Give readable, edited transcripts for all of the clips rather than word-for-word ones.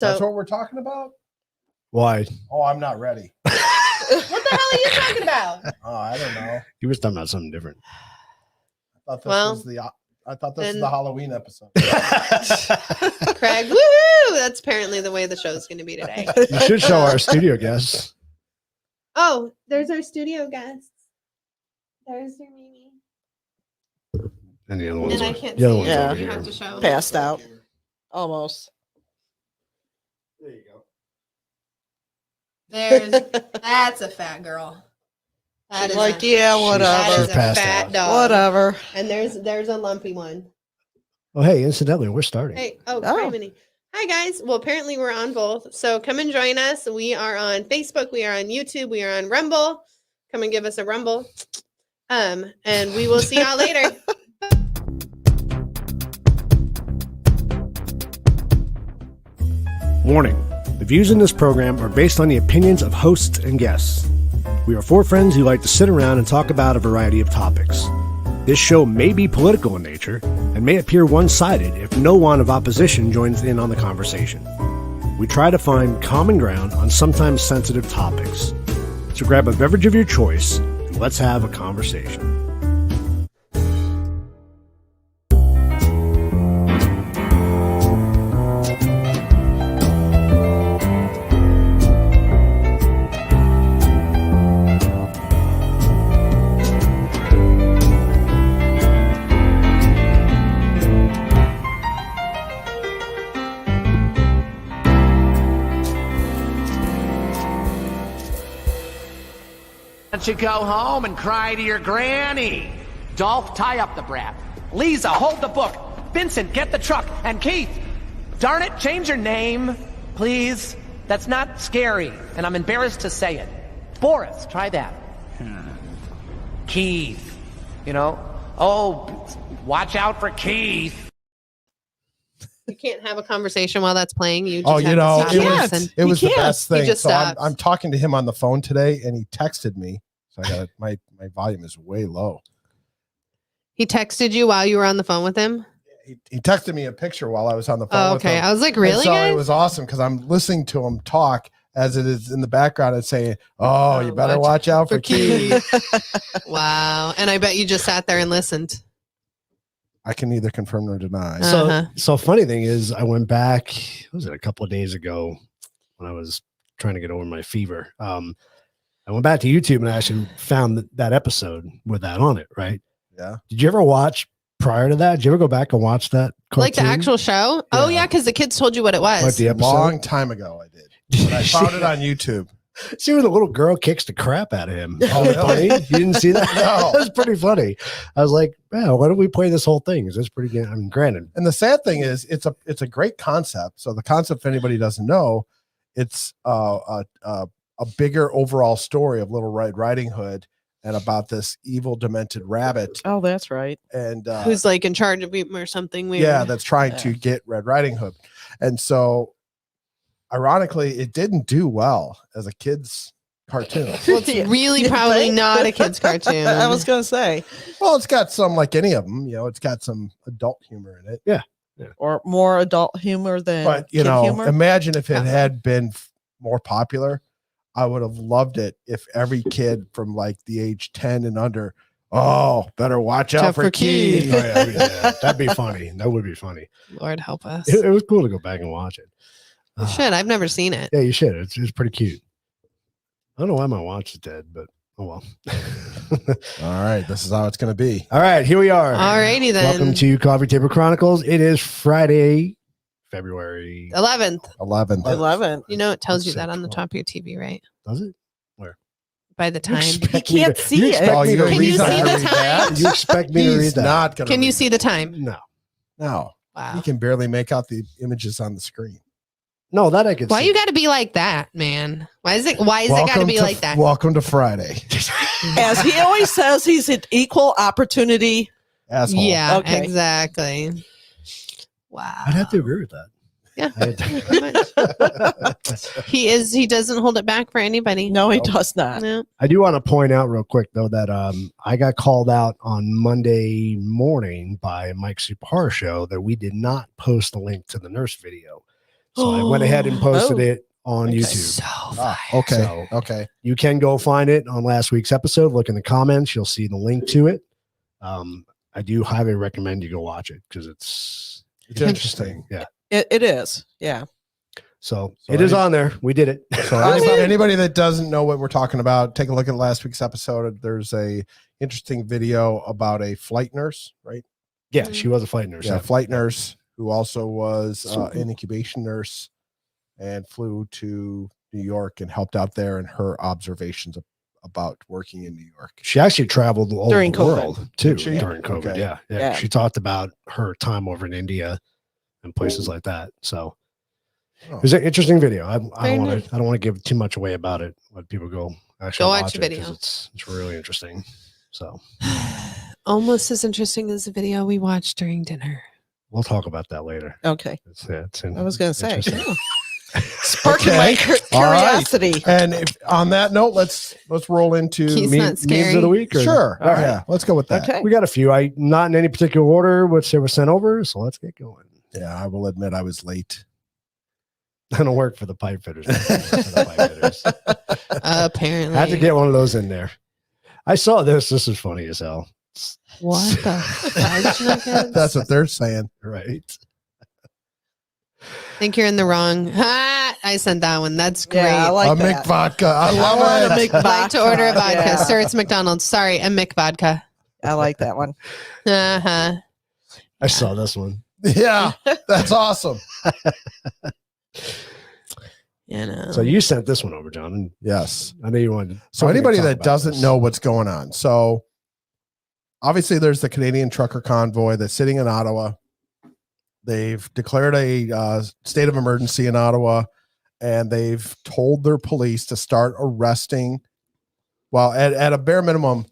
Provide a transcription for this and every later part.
That's what we're talking about? Why? Oh, I'm not ready. What the hell are you talking about? Oh, I don't know. You were talking about something different. I thought this was the Halloween episode. Craig, woohoo! That's apparently the way the show's going to be today. You should show our studio guests. Oh, there's our studio guests. There's your Mimi. And the other ones. And I can't the other see ones it. over You here. have to show. Passed out. Almost. There you go. That's a fat girl. That is Like, a, yeah, that whatever. is a passed fat out. dog. Whatever. And there's a lumpy one. Oh, hey, incidentally, we're starting. Hey, oh. Oh. Hi guys. Well, apparently we're on both. So come and join us. We are on Facebook, we are on YouTube, we are on Rumble. Come and give us a rumble. And we will see y'all later. Warning. The views in this program are based on the opinions of hosts and guests. We are four friends who like to sit around and talk about a variety of topics. This show may be political in nature and may appear one-sided if no one of opposition joins in on the conversation. We try to find common ground on sometimes sensitive topics. So grab a beverage of your choice and let's have a conversation. Why don't you go home and cry to your granny? Dolph, tie up the brat. Lisa, hold the book. Vincent, get the truck. And Keith, darn it, change your name, please. That's not scary, and I'm embarrassed to say it. Boris, try that. Keith, watch out for Keith. You can't have a conversation while that's playing. You just Oh, have to stop and listen. it was the best thing. just So stops. I'm talking to him on the phone today, and he texted me. So I got my volume is way low. He texted you while you were on the phone with him? He texted me a picture while I was on the phone. Oh, with okay. him. I was like, And really, so guys? it was awesome because I'm listening to him talk as it is in the background and saying, "Oh, you better watch out for Keith." Wow. And I bet you just sat there and listened. I can neither confirm nor deny. So funny thing is, I went back. Was it a couple of days ago when I was trying to get over my fever? I went back to YouTube and I actually found that episode with that on it. Right? Yeah. Did you ever watch prior to that? Did you ever go back and watch that cartoon? Like the actual show? Oh, yeah, because the kids told you what it was. Like the episode? Long time ago, I did. But I found it on YouTube. See when the little girl kicks the crap out of him. Oh, really? Funny? You didn't see that? No. That was pretty funny. I was like, man, why don't we play this whole thing? Is this pretty good? I mean, granted. And the sad thing is, it's a great concept. So the concept, if anybody doesn't know, it's a bigger overall story of Little Red Riding Hood and about this evil, demented rabbit. Oh, that's right. And who's like in charge of him or something weird. yeah, that's trying to get Red Riding Hood. And so, ironically, it didn't do well as a kid's cartoon. Well, it's really probably not a kid's cartoon. I was going to say. Well, it's got some, like any of them, it's got some adult humor in it. Yeah. Or more adult humor than But, kid humor. imagine if it had been more popular. I would have loved it if every kid from like the age 10 and under, better watch out for Keith. Oh, yeah, that'd be funny. That would be funny. Lord help us. It was cool to go back and watch it. You should. I've never seen it. Yeah, you should. It's pretty cute. I don't know why my watch is dead, but oh well. All right, this is how it's going to be. All right, here we are. All righty then. Welcome to Coffee Table Chronicles. It is Friday, February 11th. 11. You know, it tells you that on the top of your TV, right? Does it? Where? By the time. He can't see it. Oh, you Can you see the time? You expect me to read He's that? not going to. Can you see the time? No. No. Wow. You can barely make out the images on the screen. No, that I could Why see. you got to be like that, man? Why is it got to be like that? Welcome to Friday. As he always says, he's an equal opportunity. Asshole. Yeah, Okay. Exactly. Wow. I'd have to agree with that. Yeah. I had to- pretty much. He doesn't hold it back for anybody. No, he does not. No. I do want to point out real quick though that I got called out on Monday morning by Mike Superhar show that we did not post the link to the nurse video. So I went ahead and posted Oh. it on Okay. YouTube. Okay. So- Okay. You can go find it on last week's episode. Look in the comments. You'll see the link to it. I do highly recommend you go watch it because it's Interesting. Yeah. It is. Yeah. So So it is any- on there. We did it. So anybody that doesn't know what we're talking about, take a look at last week's episode. There's a interesting video about a flight nurse, right? Yeah, she was a flight nurse. Yeah, a flight nurse who also was an incubation nurse and flew to New York and helped out there in her observations about working in New York. She actually traveled all During over the COVID. world too Did she? during COVID. Okay. Yeah. Yeah. She talked about her time over in India and places like that. So Oh. it was an interesting video. I Very don't want nice. to. I don't want to give too much away about it. Let people go actually Go watch the it 'cause video. It's really interesting. So Almost as interesting as the video we watched during dinner. we'll talk about that later. Okay. It's I was going to say. interesting. Sparking my All right. curiosity. And on that note, let's roll into Keith's Meme- not memes scary. of the week. Or, sure. All right. Yeah, let's go with that. Okay. We got a few. Not in any particular order, which they were sent over. So let's get going. Yeah, I will admit I was late. I don't work for the pipe fitters. For the pipe fitters. Apparently. I had to get one of those in there. I saw this. This is funny as hell. What the fudge nuggets? That's what they're saying. Right. I think you're in the wrong. Ha! I sent that one. That's great. Yeah, I like a that. Mick vodka. I I love want it. a Mick I'd like to order a vodka. Yeah. Sir, it's McDonald's. Sorry, a Mick vodka. I like that one. Uh-huh. I saw this one. Yeah, that's awesome. You know. So you sent this one over, John. And Yes. I know you wanted. So probably anybody talk that about doesn't this. know what's going on. So obviously there's the Canadian trucker convoy that's sitting in Ottawa. They've declared a state of emergency in Ottawa, and they've told their police to start arresting, well, at a bare minimum,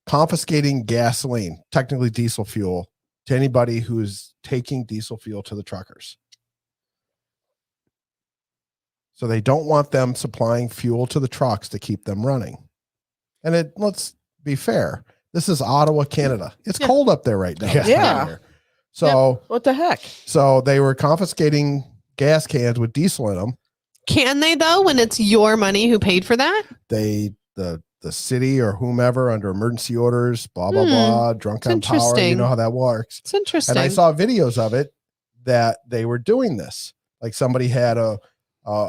confiscating gasoline, technically diesel fuel, to anybody who's taking diesel fuel to the truckers. So they don't want them supplying fuel to the trucks to keep them running. And let's be fair. This is Ottawa, Canada. It's Yeah. cold up there right now. this Yeah. time of year. So, What the heck? so they were confiscating gas cans with diesel in them. Can they though when it's your money who paid for that? The city or whomever under emergency orders, blah, blah, Hmm. blah, drunk on power. You interesting. know how that works. It's interesting. And I saw videos of it that they were doing this. Like somebody had a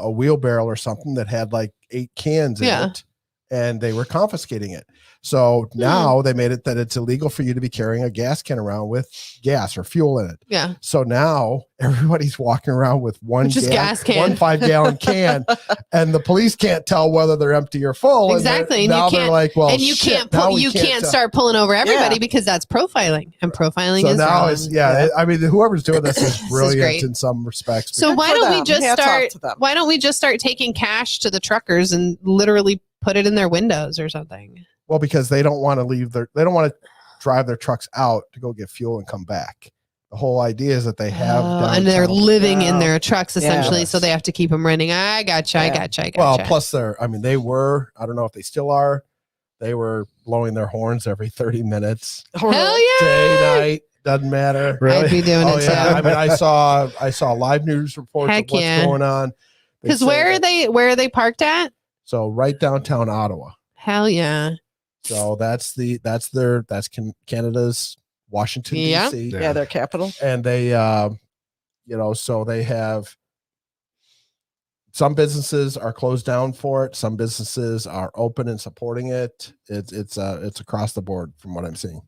wheelbarrow or something that had like 8 cans in Yeah. it, and they were confiscating it. So now they made it that it's illegal for you to be carrying a gas can around with gas or fuel in it. yeah. So now everybody's walking around with one Just gas can. one 5-gallon can, and the police can't tell whether they're empty or full. Exactly, and you now they're can't- like, well, and you shit, can't now pull, we you can't tell. start pulling over everybody Yeah. because that's profiling, and profiling So is now wrong. it's I mean, whoever's doing this is is brilliant great. in some respects. So Good why for don't we them. just Hats off start? to them. Why don't we just start taking cash to the truckers and literally put it in their windows or something? Well, because they don't want to they don't want to drive their trucks out to go get fuel and come back. The whole idea is that they have and they're downtown- living in Wow. their trucks essentially, Yes. so they have to keep them running. I gotcha. I Yeah. gotcha. I Well, gotcha. plus they were, I don't know if they still are, they were blowing their horns every 30 minutes, Hell day, yeah! night, doesn't matter. I'd be doing Oh it yeah, I too. mean, I saw live news reports Heck of what's yeah. going on. They Because say where that- are they parked at? So right downtown Ottawa. Hell yeah! So that's Canada's Washington Yeah. D.C. Yeah, their capital. And they so they have some businesses are closed down for it, some businesses are open and supporting it. It's across the board from what I'm seeing.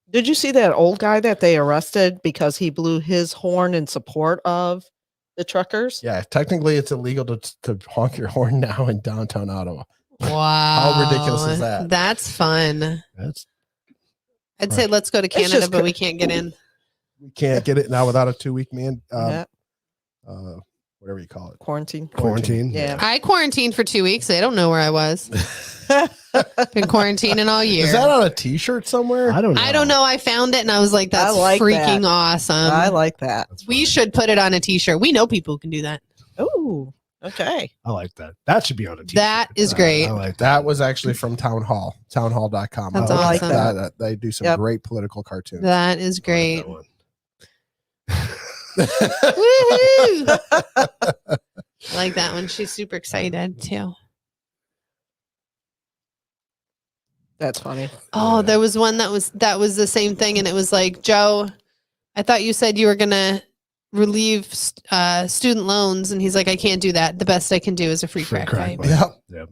Did you see that old guy that they arrested because he blew his horn in support of the truckers? Yeah, technically it's illegal to honk your horn now in downtown Ottawa. Wow, ridiculous is that? That's fun. That's I'd say let's go to It's Canada, just but cra- we can't get in. we can't get it now without a 2-week man Yeah, whatever you call it. quarantine. Quarantine. Yeah. I quarantined for 2 weeks. They don't know where I was. Been quarantining all year. Is that on a t-shirt somewhere? I don't know. I don't know. I found it and I was like, that's like freaking that. awesome. I like that. That's We funny. should put it on a t-shirt. We know people who can do that. Oh, okay. I like that. That should be on a t-shirt. That is great. I like that. Was actually from Town Hall, townhall.com. That's I awesome. that. They do some Yep. great political cartoons. That is great. That one. Woohoo! I like that one. She's super excited too. That's funny. Oh, there was one that was the same thing, and it was like, Joe, I thought you said you were gonna relieve student loans, and he's like, I can't do that. The best I can do is a free crack pipe. Yep.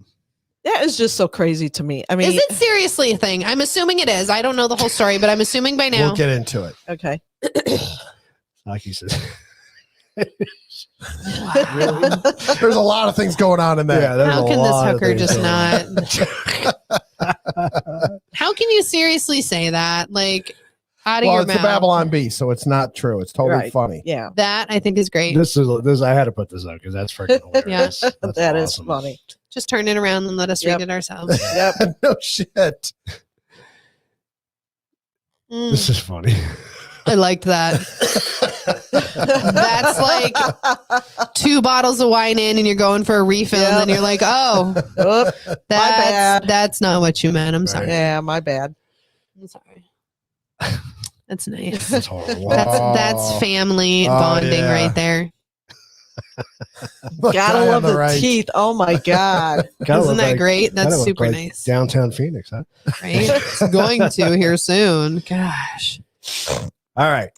That is just so crazy to me. I mean, Is it seriously a thing? I'm assuming it is. I don't know the whole story, but I'm assuming by now. We'll get into it. okay. Like he says. Wow. There's a lot of things going on in there. Yeah, there's How a can this lot of hooker things just going on. not? How can you seriously say that? Like, out of Well, your it's mouth. the Babylon Bee, so it's not true. It's totally Right. funny. Yeah. That I think is great. This. I had to put this up because that's freaking hilarious. That's That is awesome. funny. Just turn it around and let us Yep. read it ourselves. Yep. No shit. Mm, This is funny. I liked that. That's like 2 bottles of wine in and you're going for a refill, and then you're like, oh, Oop. bad. that's not what you meant. I'm sorry. Yeah, my bad. I'm sorry. That's nice. That's horrible. That's family Oh, bonding yeah. right there. Look, Gotta guy on love the right. teeth. Oh my God. Kinda Isn't look that like- great? kinda That's look super like nice. Downtown Phoenix, huh? Right? It's going to here soon. Gosh. All right.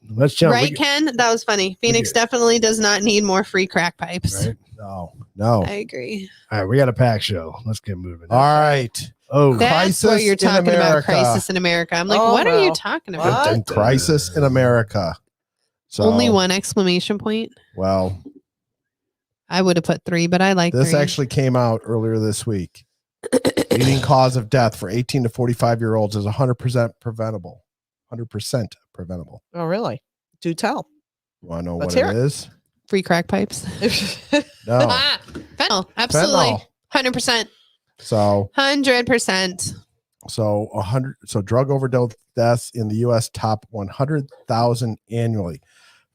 Let's jump. Right, Ken? That was funny. Phoenix definitely does not need more free crack pipes. Right. No. I agree. All right. We got a pack show. Let's get moving. All right. Oh, That's what Crisis you're in talking about. America. Crisis in America. I'm like, Oh, what are you no. talking What? about? Crisis in America. So, Only 1 exclamation point. Well, I would have put 3, but I like this 3. actually came out earlier this week. Leading cause of death for 18 to 45-year-olds is 100% preventable. 100% preventable. Oh, really? Do tell. You want to know Let's what hear it is? Free crack pipes. No. Ah, fentanyl. Absolutely. Fentanyl. 100%. So 100%. So drug overdose deaths in the U.S. top 100,000 annually.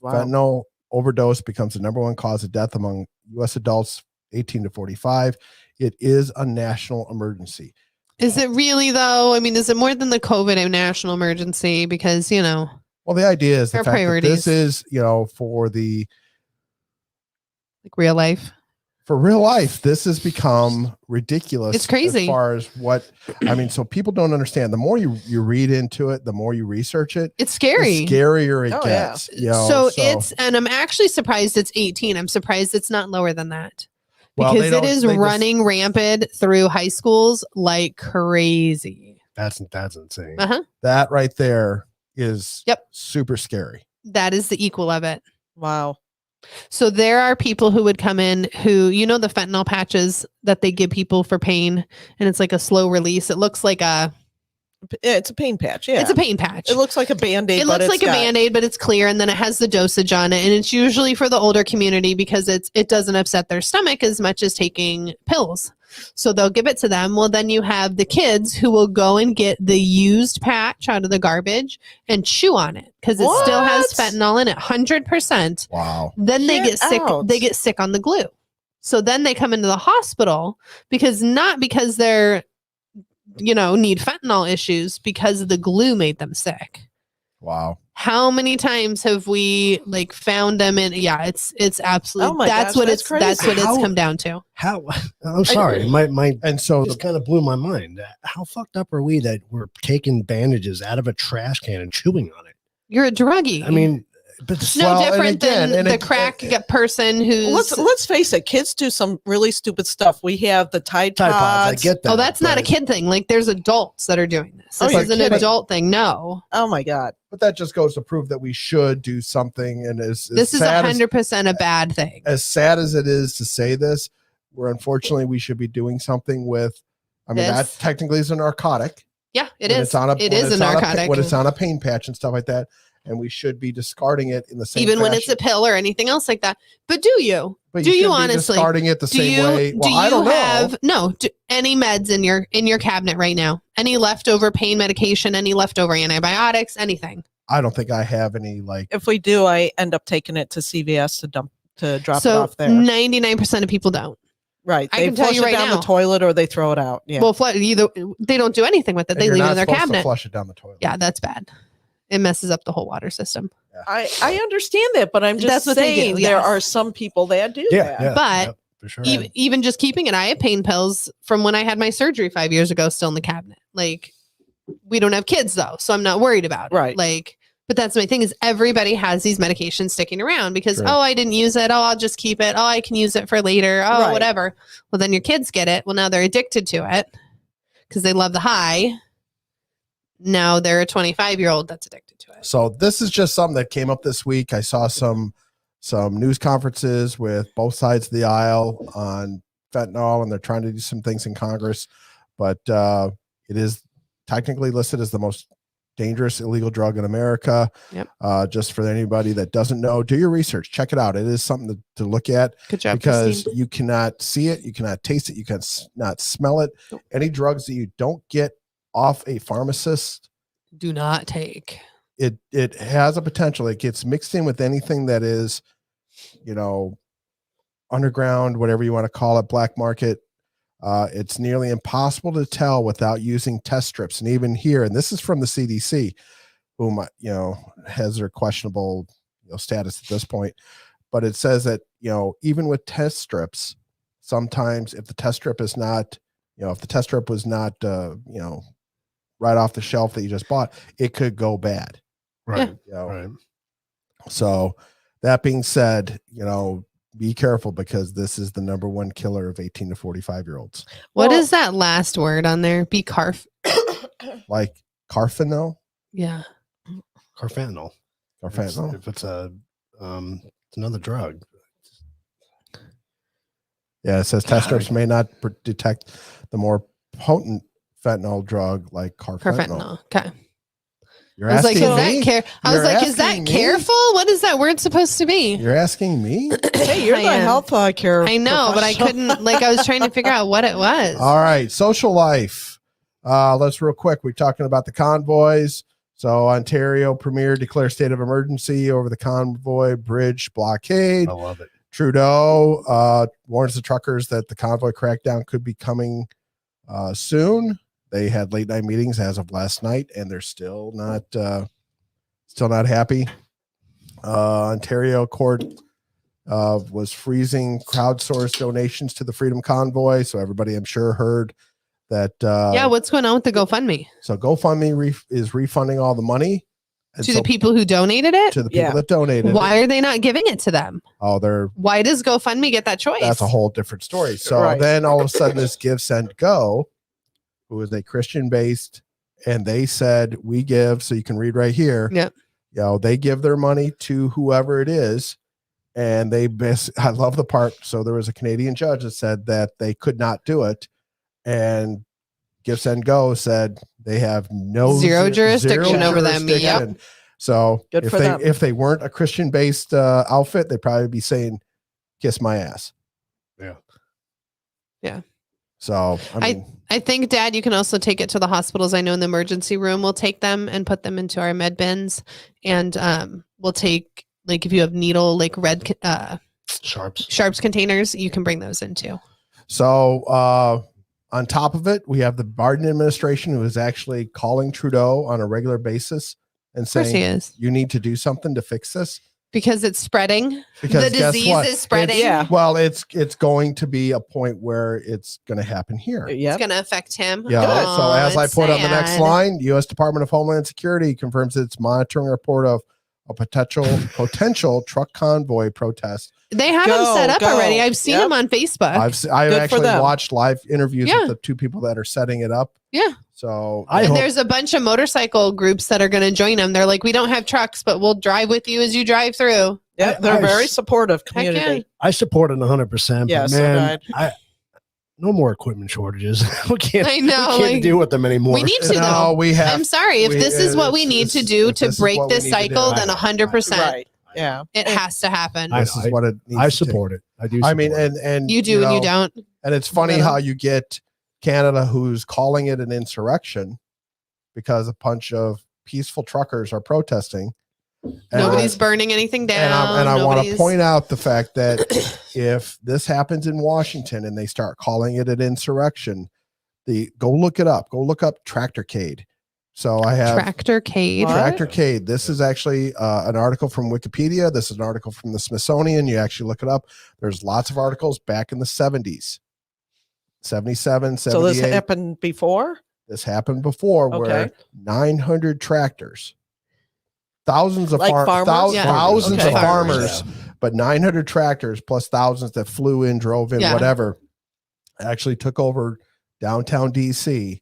Wow. Fentanyl overdose becomes the #1 cause of death among U.S. adults 18 to 45. It is a national emergency. Is it really, though? I mean, is it more than the COVID national emergency? Because, Well, the idea is the Our fact priorities. that this is, for real life. for real life, this has become ridiculous. It's crazy. As far as so people don't understand. The more you read into it, the more you research it, It's scary. the scarier it Oh, yeah. gets. And I'm actually surprised it's 18. I'm surprised it's not lower than that. Well, Because they it don't- is they just- running rampant through high schools like crazy. that's insane. Uh-huh. that right there is Yep. super scary. That is the equal of it. Wow. So there are people who would come in who, the fentanyl patches that they give people for pain, and it's like a slow release. It looks like It's a pain patch. Yeah. it's a pain patch. It looks like a Band-Aid. It looks like a Band-Aid, but it's clear, and then it has the dosage on it, and it's usually for the older community because it doesn't upset their stomach as much as taking pills. So they'll give it to them. Well, then you have the kids who will go and get the used patch out of the garbage and chew on it because it still has What? fentanyl in it, 100%. Wow. Then they Get get sick. out. They get sick on the glue. So then they come into the hospital because they're, need fentanyl issues because the glue made them sick. Wow. How many times have we found them in? Yeah, it's absolutely. Oh my that's gosh, what that's that's what crazy. it's How- come down to. How? I'm sorry. My And so just kind of blew my mind. How fucked up are we that we're taking bandages out of a trash can and chewing on it? You're a druggie. I mean, but no well, and different again- than and the ag- crack person who's. Let's face it. Kids do some really stupid stuff. We have the Tide Tide Pods, I Pods. get that. Oh, that's not a but- kid thing. There's adults that are doing this. Oh, This you're is an kidding. adult thing. No, Oh my God. but that just goes to prove that we should do something. And as this is sad as- 100% a bad thing. as sad as it is to say this, where unfortunately we should be doing something with. I mean, This? that technically is a narcotic. Yeah, it when is. It's on a, It when is a it's on narcotic. when it's on a pain patch and stuff like that, and we should be discarding it in the same. Even when it's a fashion. pill or anything else like that. But do you? But do you should be honestly? discarding it the Do same you? way? Do Well, you I don't have know. any meds in your cabinet right now? Any leftover pain medication? Any leftover antibiotics? Anything? I don't think I have any If we do, I end up taking it to CVS to drop it So off there. 99% of people don't. Right. I They can tell flush you it right down now. the toilet or they throw it out. Yeah. Well, either they don't do anything with it. and They you're leave it not in their supposed to cabinet. flush it down the toilet. Yeah, that's bad. it messes up the whole water system. I understand that, but I'm just That's what they do, saying there yes. are some people that do Yeah, that. yeah, But yep, for sure. Even just keeping it, I have pain pills from when I had my surgery 5 years ago still in the cabinet. Like, we don't have kids though, so I'm not worried about it. Right. Like, but that's my thing is everybody has these medications sticking around because, Sure. oh, I didn't use it. Oh, I'll just keep it. Oh, I can use it for later. Oh, Right. whatever. Well, then your kids get it. Well, now they're addicted to it because they love the high. Now they're a 25-year-old that's addicted to it. So this is just something that came up this week. I saw some news conferences with both sides of the aisle on fentanyl, and they're trying to do some things in Congress, but it is technically listed as the most dangerous illegal drug in America. Yep. Just for anybody that doesn't know, do your research, check it out. It is something to look at Good job, because Christine. you cannot see it, you cannot taste it, you cannot smell it. Nope. Any drugs that you don't get off a pharmacist, Do not take. it has a potential. It gets mixed in with anything that is, underground, whatever you want to call it, black market. It's nearly impossible to tell without using test strips. And even here, and this is from the CDC, whom has their questionable status at this point, but it says that even with test strips, sometimes if the test strip is not, if the test strip was not right off the shelf that you just bought, it could go bad. Right. Right. So that being said, be careful because this is the number one killer of 18 to 45-year-olds. What is that last word on there? Be carf. Like carfentanil? Yeah. Carfentanil. Carfentanil. If it's it's another drug. Yeah, it says test strips may not detect the more potent fentanyl drug like carfentanil. Carfentanil. Okay. You're I was like, asking is that me? is You're that asking me? careful? What is that word supposed to be? You're asking me? Hey, you're I the am. health care. I know, but I professional. couldn't. I was trying to figure out what it was. All right, social life. Let's real quick. We're talking about the convoys. So Ontario Premier declares state of emergency over the Convoy bridge blockade. I love it. Trudeau warns the truckers that the convoy crackdown could be coming soon. They had late night meetings as of last night, and they're still not happy. Ontario court was freezing crowdsourced donations to the Freedom Convoy, so everybody I'm sure heard that. Yeah, what's going on with the GoFundMe? So GoFundMe is refunding all the money To the people who donated it? to the people Yeah. that donated. Why are they not giving it to them? Oh, Why does GoFundMe get that choice? that's a whole different story. So Right. then all of a sudden this Give, Send, Go, who is a Christian based, and they said, we give, so you can read right here. Yep. They give their money to whoever it is. And I love the part. So there was a Canadian judge that said that they could not do it. And Give, Send, Go said they have Zero jurisdiction over them. Yep. jurisdiction. So Good if for they them. if they weren't a Christian based outfit, they'd probably be saying, kiss my ass. Yeah. Yeah. So I think, Dad, you can also take it to the hospitals. I know in the emergency room, we'll take them and put them into our med bins. And we'll take, like, if you have needle, like red sharps containers, you can bring those in too. So on top of it, we have the Biden administration who is actually calling Trudeau on a regular basis and Of course he saying, is. you need to do something to fix this. Because it's spreading. Because The guess disease what? is spreading. Yeah. Well, it's going to be a point where it's going to happen here. It's Yep. going to affect him. Yeah. Oh, So as I it's put on the next sad. line, U.S. Department of Homeland Security confirms its monitoring report of a potential truck convoy protest. They have them set up Go. I've seen Yep. them on Facebook. I've Good for actually them. watched live interviews Yeah. with the two people that are setting it up. Yeah. So I and hope- there's a bunch of motorcycle groups that are going to join them. They're like, we don't have trucks, but we'll drive with you as you drive through. Yeah, they're I- very supportive Heck yeah. community. I support it 100%. Yeah, but so man, did no more equipment shortages. we can't, I know, we can't like, deal with them anymore. We need to, no, though. we have. I'm sorry. If this is what we need to do if to this is break what we this need to do, cycle, then 100%. Right. Yeah. It has to happen. I- This is what it needs I to support it. I do. I mean, support it. and you do and you don't. And it's funny Really? how you get Canada, who's calling it an insurrection because a bunch of peaceful truckers are protesting. And Nobody's burning anything down. And I want to Nobody's- point out the fact that if this happens in Washington and they start calling it an insurrection, go look it up. Go look up Tractorcade. So I have Tractorcade. What? Tractorcade. This is actually an article from Wikipedia. This is an article from the Smithsonian. You actually look it up. There's lots of articles back in the 70s, 77, 78. So this happened before? This happened before where 900 tractors, thousands of Like farmers? thousands Okay. of farmers, Yeah. but 900 tractors plus thousands that flew in, drove in, Yeah. whatever, actually took over downtown DC,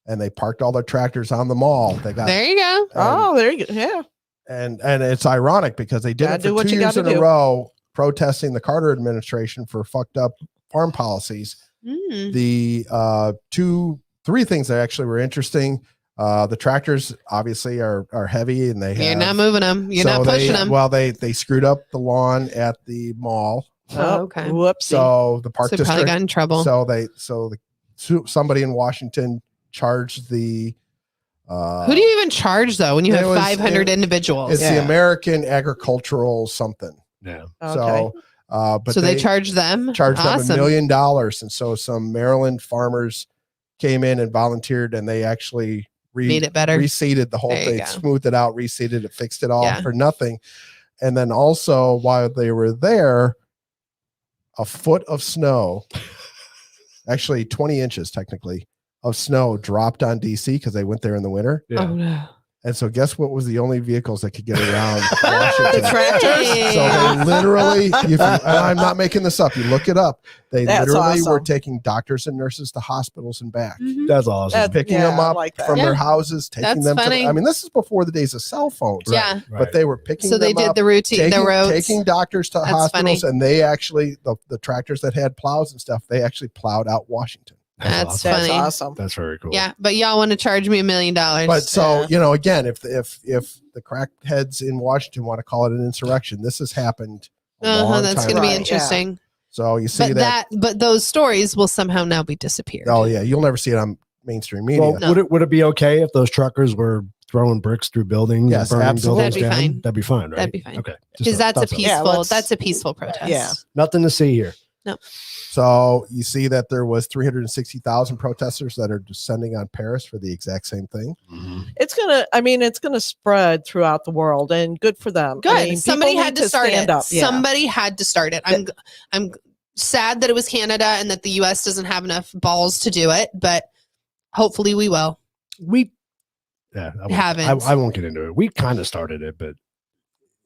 and they parked all their tractors on the mall. They got There you go. Oh, there you go. Yeah. and it's ironic because they did Gotta it do for what 2 you years gotta in a do. row, protesting the Carter administration for fucked up farm policies. Mm. The three things that actually were interesting. The tractors obviously are heavy, and they You're have, not moving them. You're not pushing them. Well, they screwed up the lawn at the mall, Oh, okay. Whoopsie. so the park So they probably district. got in trouble. Somebody in Washington charged the. Who do you even charge though when you it have was- 500 individuals? It's the American Agricultural something. Yeah. Okay. So, but so they charge them. charged them Awesome. $1 million, and so some Maryland farmers came in and volunteered, and they actually Made it better. reseeded the whole There you thing, go. smoothed it out, reseeded it, fixed it all Yeah. for nothing. And then also while they were there, a foot of snow, actually 20 inches technically, of snow dropped on DC because they went there in the winter. Yeah. Oh no. And so guess what was the only vehicles that could get around Washington? The tractors? So they literally, and I'm not making this up, you look it up. They That's literally were awesome. taking doctors and nurses to hospitals and back, Mhm. That's awesome. That- picking yeah, them I up like that. from Yeah. their houses, taking That's them funny. to I mean, this is before the days of cell phones. Yeah. But they were picking So they them did up, the routine, the roads. taking doctors to That's hospitals, funny. and they actually, the tractors that had plows and stuff, they actually plowed out Washington. That's awesome. That's funny. awesome. That's very cool. Yeah, but y'all want to charge me $1 million. But so, again, if the crackheads in Washington want to call it an insurrection, this has happened a long that's time going to be ago. Right. interesting. So you see But but those stories will somehow now be disappeared. oh yeah, you'll never see it on mainstream media. Well, No. would it be okay if those truckers were throwing bricks through buildings? Yes, and burning absolutely. buildings That'd be down? fine. That'd be fine, right? That'd be fine. Okay. Just Because that's a thought so. peaceful. let's- That's a peaceful protest. Yeah. Nothing to see here. So you see that there was 360,000 protesters that are descending on Paris for the exact same thing. It's gonna spread throughout the world, and good for them. Good. I mean, Somebody people had need to start stand it. up. Yeah. Somebody had to start it. I'm sad that it was Canada and that the U.S. doesn't have enough balls to do it, but hopefully we will. Haven't. I won't get into it. We kind of started it, but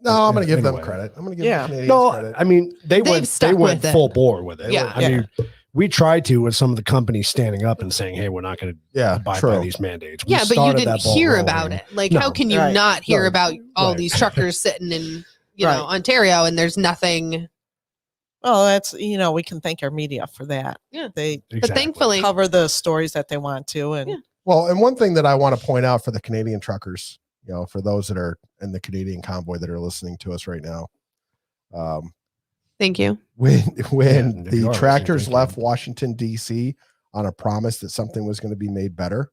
No, I'm going to give them Anyway. credit. I'm going to give Yeah. the Canadians no, credit. I mean they They've went stuck went with it. full bore with it. Yeah. I mean, we tried to with some of the companies standing up and saying, "Hey, we're not going to Yeah, abide by true. these mandates." We Yeah, but you started didn't that ball hear rolling. about it. Like, No. how can you Right. not hear No. about all Right. these truckers sitting in, Right. Ontario, and there's nothing? Well, that's we can thank our media for that. Yeah. They But Exactly. thankfully, cover the stories that they want to, and Yeah. Well, and one thing that I want to point out for the Canadian truckers, for those that are in the Canadian convoy that are listening to us right now, thank you. when Yeah, if you the are tractors listening, left thank you. Washington D.C. on a promise that something was going to be made better,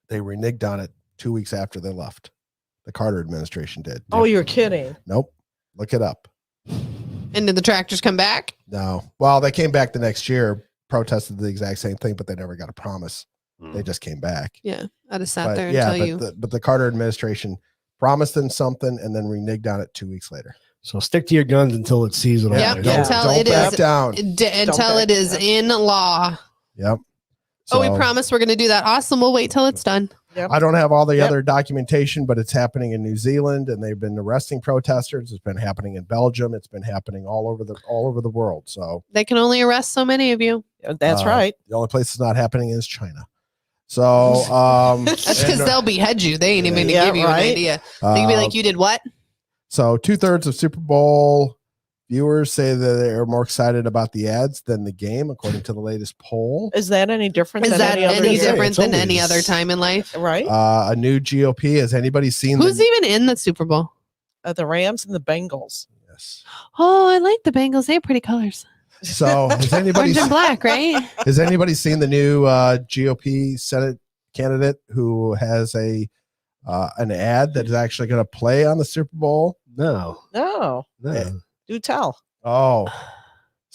they reneged on it 2 weeks after they left. The Carter administration did. oh, you're kidding. Nope. Look it up. And did the tractors come back? No. Well, they came back the next year, protested the exact same thing, but they never got a promise. They just came back. Yeah, I'd have sat But there yeah, until but you. the Carter administration promised them something and then reneged on it 2 weeks later. So stick to your guns until it sees it. Yeah, all. Don't, until don't it back is- down. Until back it is down. in law. Yep. Oh, we So, promise we're going to do that. Awesome. We'll wait till it's done. I don't have all the Yep. other documentation, but it's happening in New Zealand, and they've been arresting protesters. It's been happening in Belgium. It's been happening all over the world. So They can only arrest so many of you. That's right. the only place it's not happening is China. So That's because they'll behead you. They ain't even going to Yeah, give you right. an idea. They can be like, you did what? So 2/3 of Super Bowl viewers say that they're more excited about the ads than the game, according to the latest poll. Is that any different Is than that any other any year? different It's than any always- other time in life? Right? A new GOP. Has anybody seen Who's even in the Super Bowl? The Rams and the Bengals. Yes. Oh, I like the Bengals. They have pretty colors. So has anybody Orange and black, right? has anybody seen the new GOP Senate candidate who has an ad that is actually going to play on the Super Bowl? No, No, no. do tell. Oh,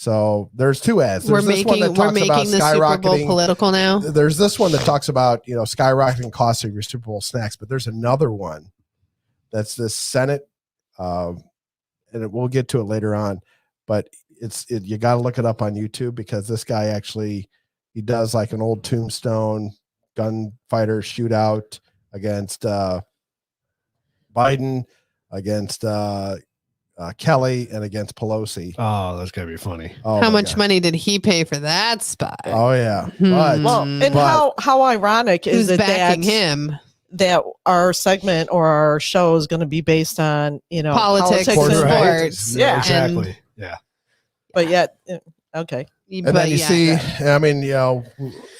So there's two ads. We're There's this one that making talks about the Super Bowl skyrocketing. political now. There's this one that talks about, skyrocketing costs of your Super Bowl snacks, but there's another one that's the Senate, and we'll get to it later on, but you got to look it up on YouTube because this guy actually, he does like an old Tombstone gunfighter shootout against Biden, against Kelly, and against Pelosi. Oh, that's gotta be funny. Oh, How my much God. money did he pay for that spot? Oh yeah, Hmm. but Well, and but- how ironic Who's is it backing him? that our segment or our show is going to be based on Politics and and Right. sports. Yeah. Exactly. Yeah. but yet okay. and But then you yeah, see, I mean,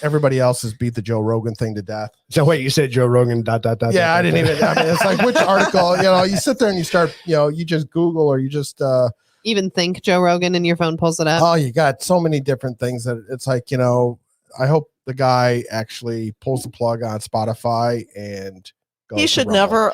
everybody else has beat the Joe Rogan thing to death. So wait, you said Joe Rogan. Yeah, I didn't even. I mean, it's like which article? You sit there and you start. You just Google or you just. even think Joe Rogan and your phone pulls it up. Oh, you got so many different things that it's like. I hope the guy actually pulls the plug on Spotify and. Goes He to should Rumble.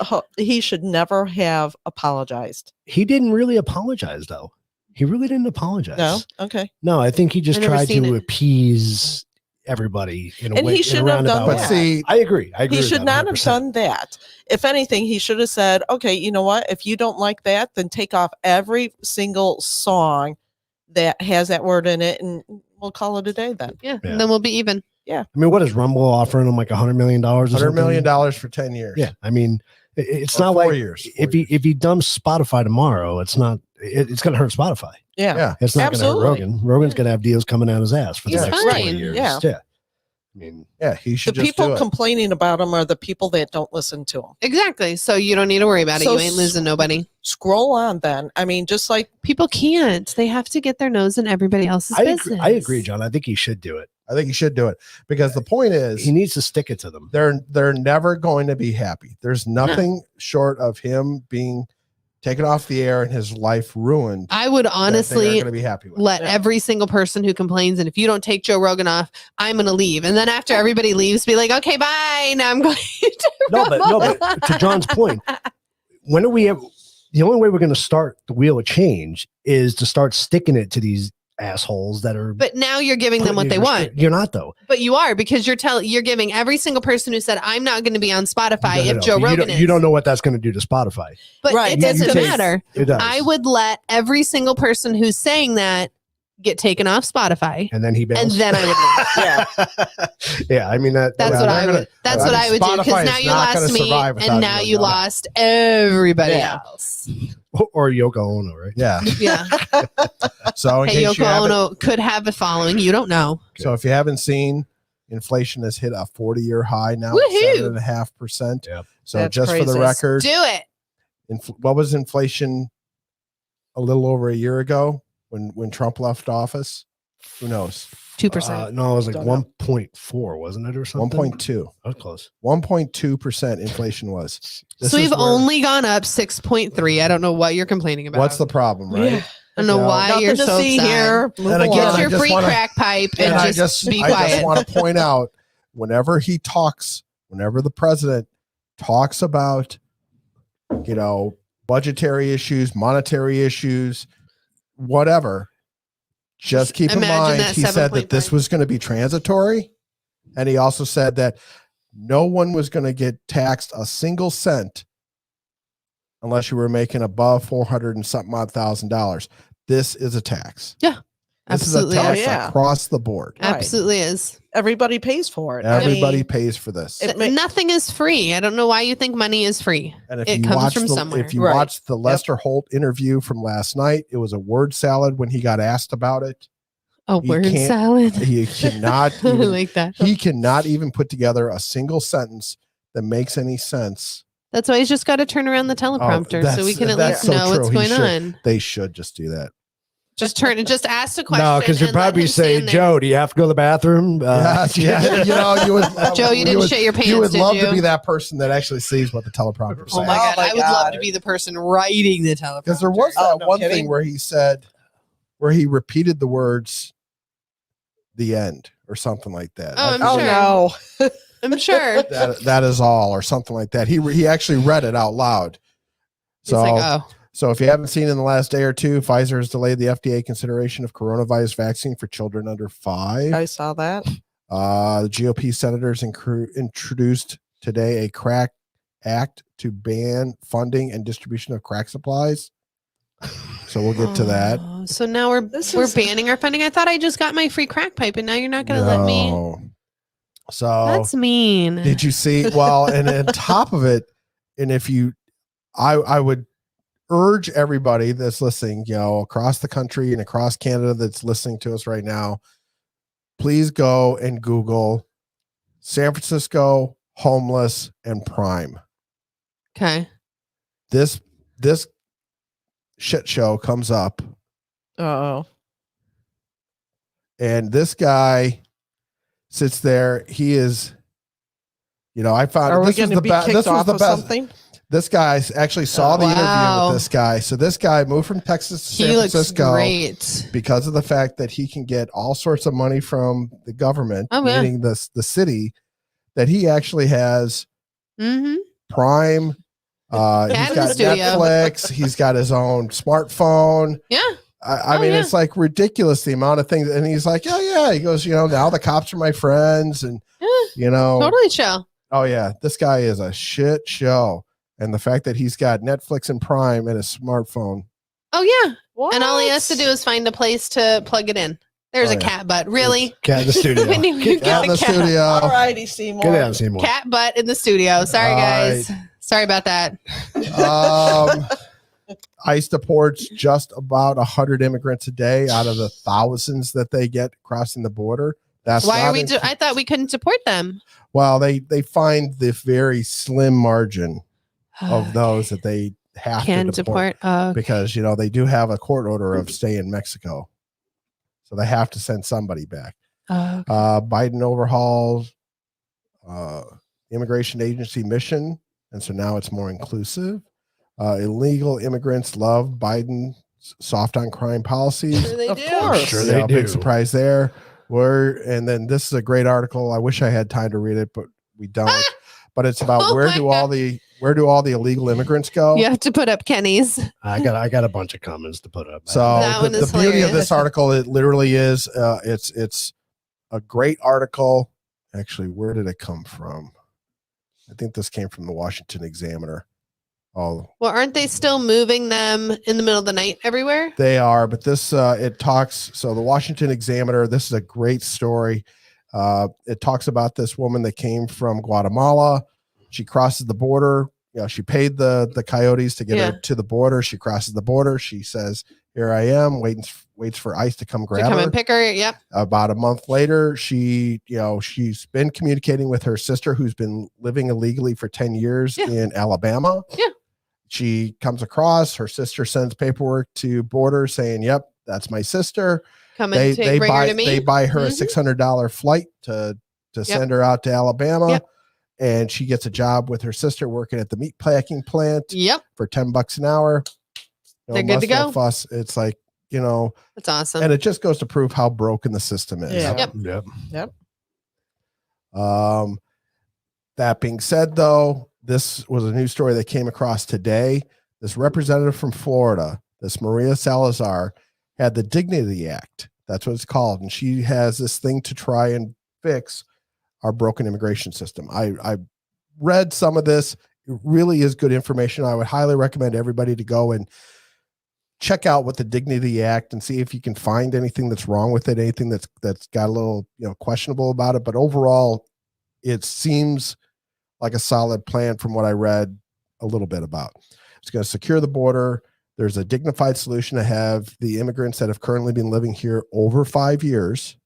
never have apologized. He didn't really apologize, though. He really didn't apologize. No, okay. No, I think he just I've never tried seen to it. appease everybody in a And way. he in a shouldn't have done roundabout But way. that. see, I agree. I agree. He with should that not have 100%. done that. If anything, he should have said, okay, you know what? If you don't like that, then take off every single song that has that word in it and we'll call it a day then. Yeah, Yeah. and then we'll be even. I mean, what is Rumble offering him like $100 million? Or $100 something? million for 10 years. Yeah, I mean, it's Or not 4 like years. if he dumps Spotify tomorrow, it's not. It's going to hurt Spotify. Yeah. Yeah. It's not going to hurt Absolutely. Rogan. Rogan's going to have deals coming out his ass for the He's next fine. 20 years. Yeah. I mean, Yeah, he The should just do people it. complaining about him are the people that don't listen to him. Exactly. So you don't need to worry about it. So You ain't losing nobody. Scroll on then. I mean, just like People can't. They have to get their nose in everybody else's business. I agree, John. I think he should do it. I think he should do it because the point is He needs to stick it to them. they're never going to be happy. There's nothing short of him being taken off the air and his life ruined. I would that they are honestly going to be happy with. let Yeah. every single person who complains, and if you don't take Joe Rogan off, I'm going to leave. And then after everybody leaves, be like, okay, bye. Now I'm going to But to John's point, when are we ever, the only way we're going to start the wheel of change is to start sticking it to these assholes that are. But now you're giving them what putting they these want. You're not though. But you are, because you're giving every single person who said, I'm not going to be on Spotify if Joe You Rogan don't, is. you don't know what that's going to do to Spotify. But Right. it You doesn't take- matter. It does. I would let every single person who's saying that get taken off Spotify. And then he bails. And then I would leave. yeah. Yeah, I mean That's Yeah, what they're I gonna- would. That's I what mean, I would do, Spotify because is now you not gonna lost me, survive without and now Joe you Rogan. lost everybody Yeah. else. or Yoko Ono, right? Yeah. Yeah. So in Hey, case you Yoko haven't, Ono could have a following. You don't know. so if you haven't seen, inflation has hit a 40-year high now, Woohoo! 7.5%. Yep. So That's just for the crazy. record, Do it. what was inflation a little over a year ago when Trump left office? Who knows? 2%. No, it was like Don't know. 1.4, wasn't it, or something? 1.2. That was close. 1.2% inflation was. This So is we've where- only gone up 6.3. I don't know what you're complaining about. What's the problem, right? Yeah. I don't know you know, why Nothing you're to so see upset. here. Move And again, Get along. I your just free wanna- crack pipe And and I just be I quiet. just want to point out, whenever he talks, whenever the president talks about, budgetary issues, monetary issues, whatever, just keep in Imagine mind that he said that this 7.3. was going to be transitory, and he also said that no one was going to get taxed a single cent unless you were making above 400 and something odd $1,000. This is a tax. This Absolutely is a tax is. Yeah. across the board. Right. Absolutely is. Everybody pays for it. Everybody pays for this. It may- Nothing is free. I don't know why you think money is free. And if It you comes watch from somewhere. if you Right. watch the Lester Holt interview from last night, it was a word salad when he got asked about it. A You word can't- salad. He cannot I even, like that. he cannot even put together a single sentence that makes any sense. That's why he's just got to turn around the teleprompter so we can at that's least so know what's true. going He should. on. They should just do that. Just ask a question. No, because you'd and let probably him say, stand there. Joe, do you have to go to the bathroom? Yeah, you would. Joe, you didn't shit your pants, You would did love you? to be that person that actually sees what the teleprompter Oh says. my God. Oh my I would love God. to be the person writing the teleprompter. Because there was Oh, that no one kidding. thing where he said, where he repeated the words, "the end" or something like that. Oh, I'm Oh sure. no. I'm sure. that is all or something like that. He actually read it out loud. He's like, oh, So if you haven't seen in the last day or two, Pfizer has delayed the FDA consideration of coronavirus vaccine for children under 5. I saw that. The GOP senators introduced today a crack act to ban funding and distribution of crack supplies. So we'll get to that. Oh, so now we're banning our funding. I thought I just got my free crack pipe, and now you're not going to let me. So That's mean. did you see? Well, and on top of it, and if you, I would urge everybody that's listening, across the country and across Canada that's listening to us right now, please go and Google San Francisco homeless and prime. Okay. This shit show comes up. Oh. And this guy sits there. He is, I found Are we this going was to the be best. kicked This was off the of best. something? This guy actually saw the interview Wow. with this guy. So this guy moved from Texas to San Francisco great. because of the fact that he can get all sorts of money from the government, meaning the city, that he actually has Prime. He's got Netflix. He's got his own smartphone. Yeah. I mean, it's like ridiculous the amount of things. And he's like, yeah. He goes, now the cops are my friends. And, totally chill. Oh, yeah. This guy is a shit show. And the fact that he's got Netflix and Prime and a smartphone. Oh, yeah. What? And all he has to do is find a place to plug it in. There's a cat butt. Really? Cat in the studio. When you Cat in the cat. studio. All righty, Seymour. Get out, Seymour. Cat butt in the studio. Sorry, All guys. Sorry about that. ICE deports just about 100 immigrants a day out of the thousands that they get crossing the border. That's why are we? not I thought we couldn't deport them. Well, they find the very slim margin of those that they have Can to deport because they do have a court order of stay in Mexico, so they have to send somebody back. Okay. Biden overhauls immigration agency mission, and so now it's more inclusive. Illegal immigrants love Biden's soft on crime policies. Sure they Of do. course. Sure they do. Big surprise there. And then this is a great article. I wish I had time to read it, but we don't. But it's about where do all the illegal immigrants go? You have to put up Kenny's. I got a bunch of comments to put up. So That one the is beauty of hilarious. this article, it literally is. It's a great article. Actually, where did it come from? I think this came from the Washington Examiner. Oh, Well, aren't they still moving them in the middle of the night everywhere? they are, but this it talks. So the Washington Examiner. This is a great story. It talks about this woman that came from Guatemala. She crosses the border. She paid the coyotes to get her to the border. She crosses the border. She says, "Here I am," waits for ICE to come grab To come her. and pick her. Yep. About a month later, she's been communicating with her sister, who's been living illegally for 10 years in Alabama. Yeah. She comes across. Her sister sends paperwork to border saying, "Yep, that's my sister." Come and bring her to me. They buy her a $600 flight to send her out to Alabama. Yep. And she gets a job with her sister working at the meat packing plant Yep. for $10 an hour. They're good to muss, no go. fuss. It's like, That's awesome. and it just goes to prove how broken the system is. Yeah. Yep. That being said, though, this was a news story that came across today. This representative from Florida, this Maria Salazar, had the Dignity Act. That's what it's called. And she has this thing to try and fix our broken immigration system. I read some of this. It really is good information. I would highly recommend everybody to go and check out what the Dignity Act and see if you can find anything that's wrong with it, anything that's got a little questionable about it. But overall, it seems like a solid plan from what I read a little bit about. It's going to secure the border. There's a dignified solution to have the immigrants that have currently been living here over 5 years.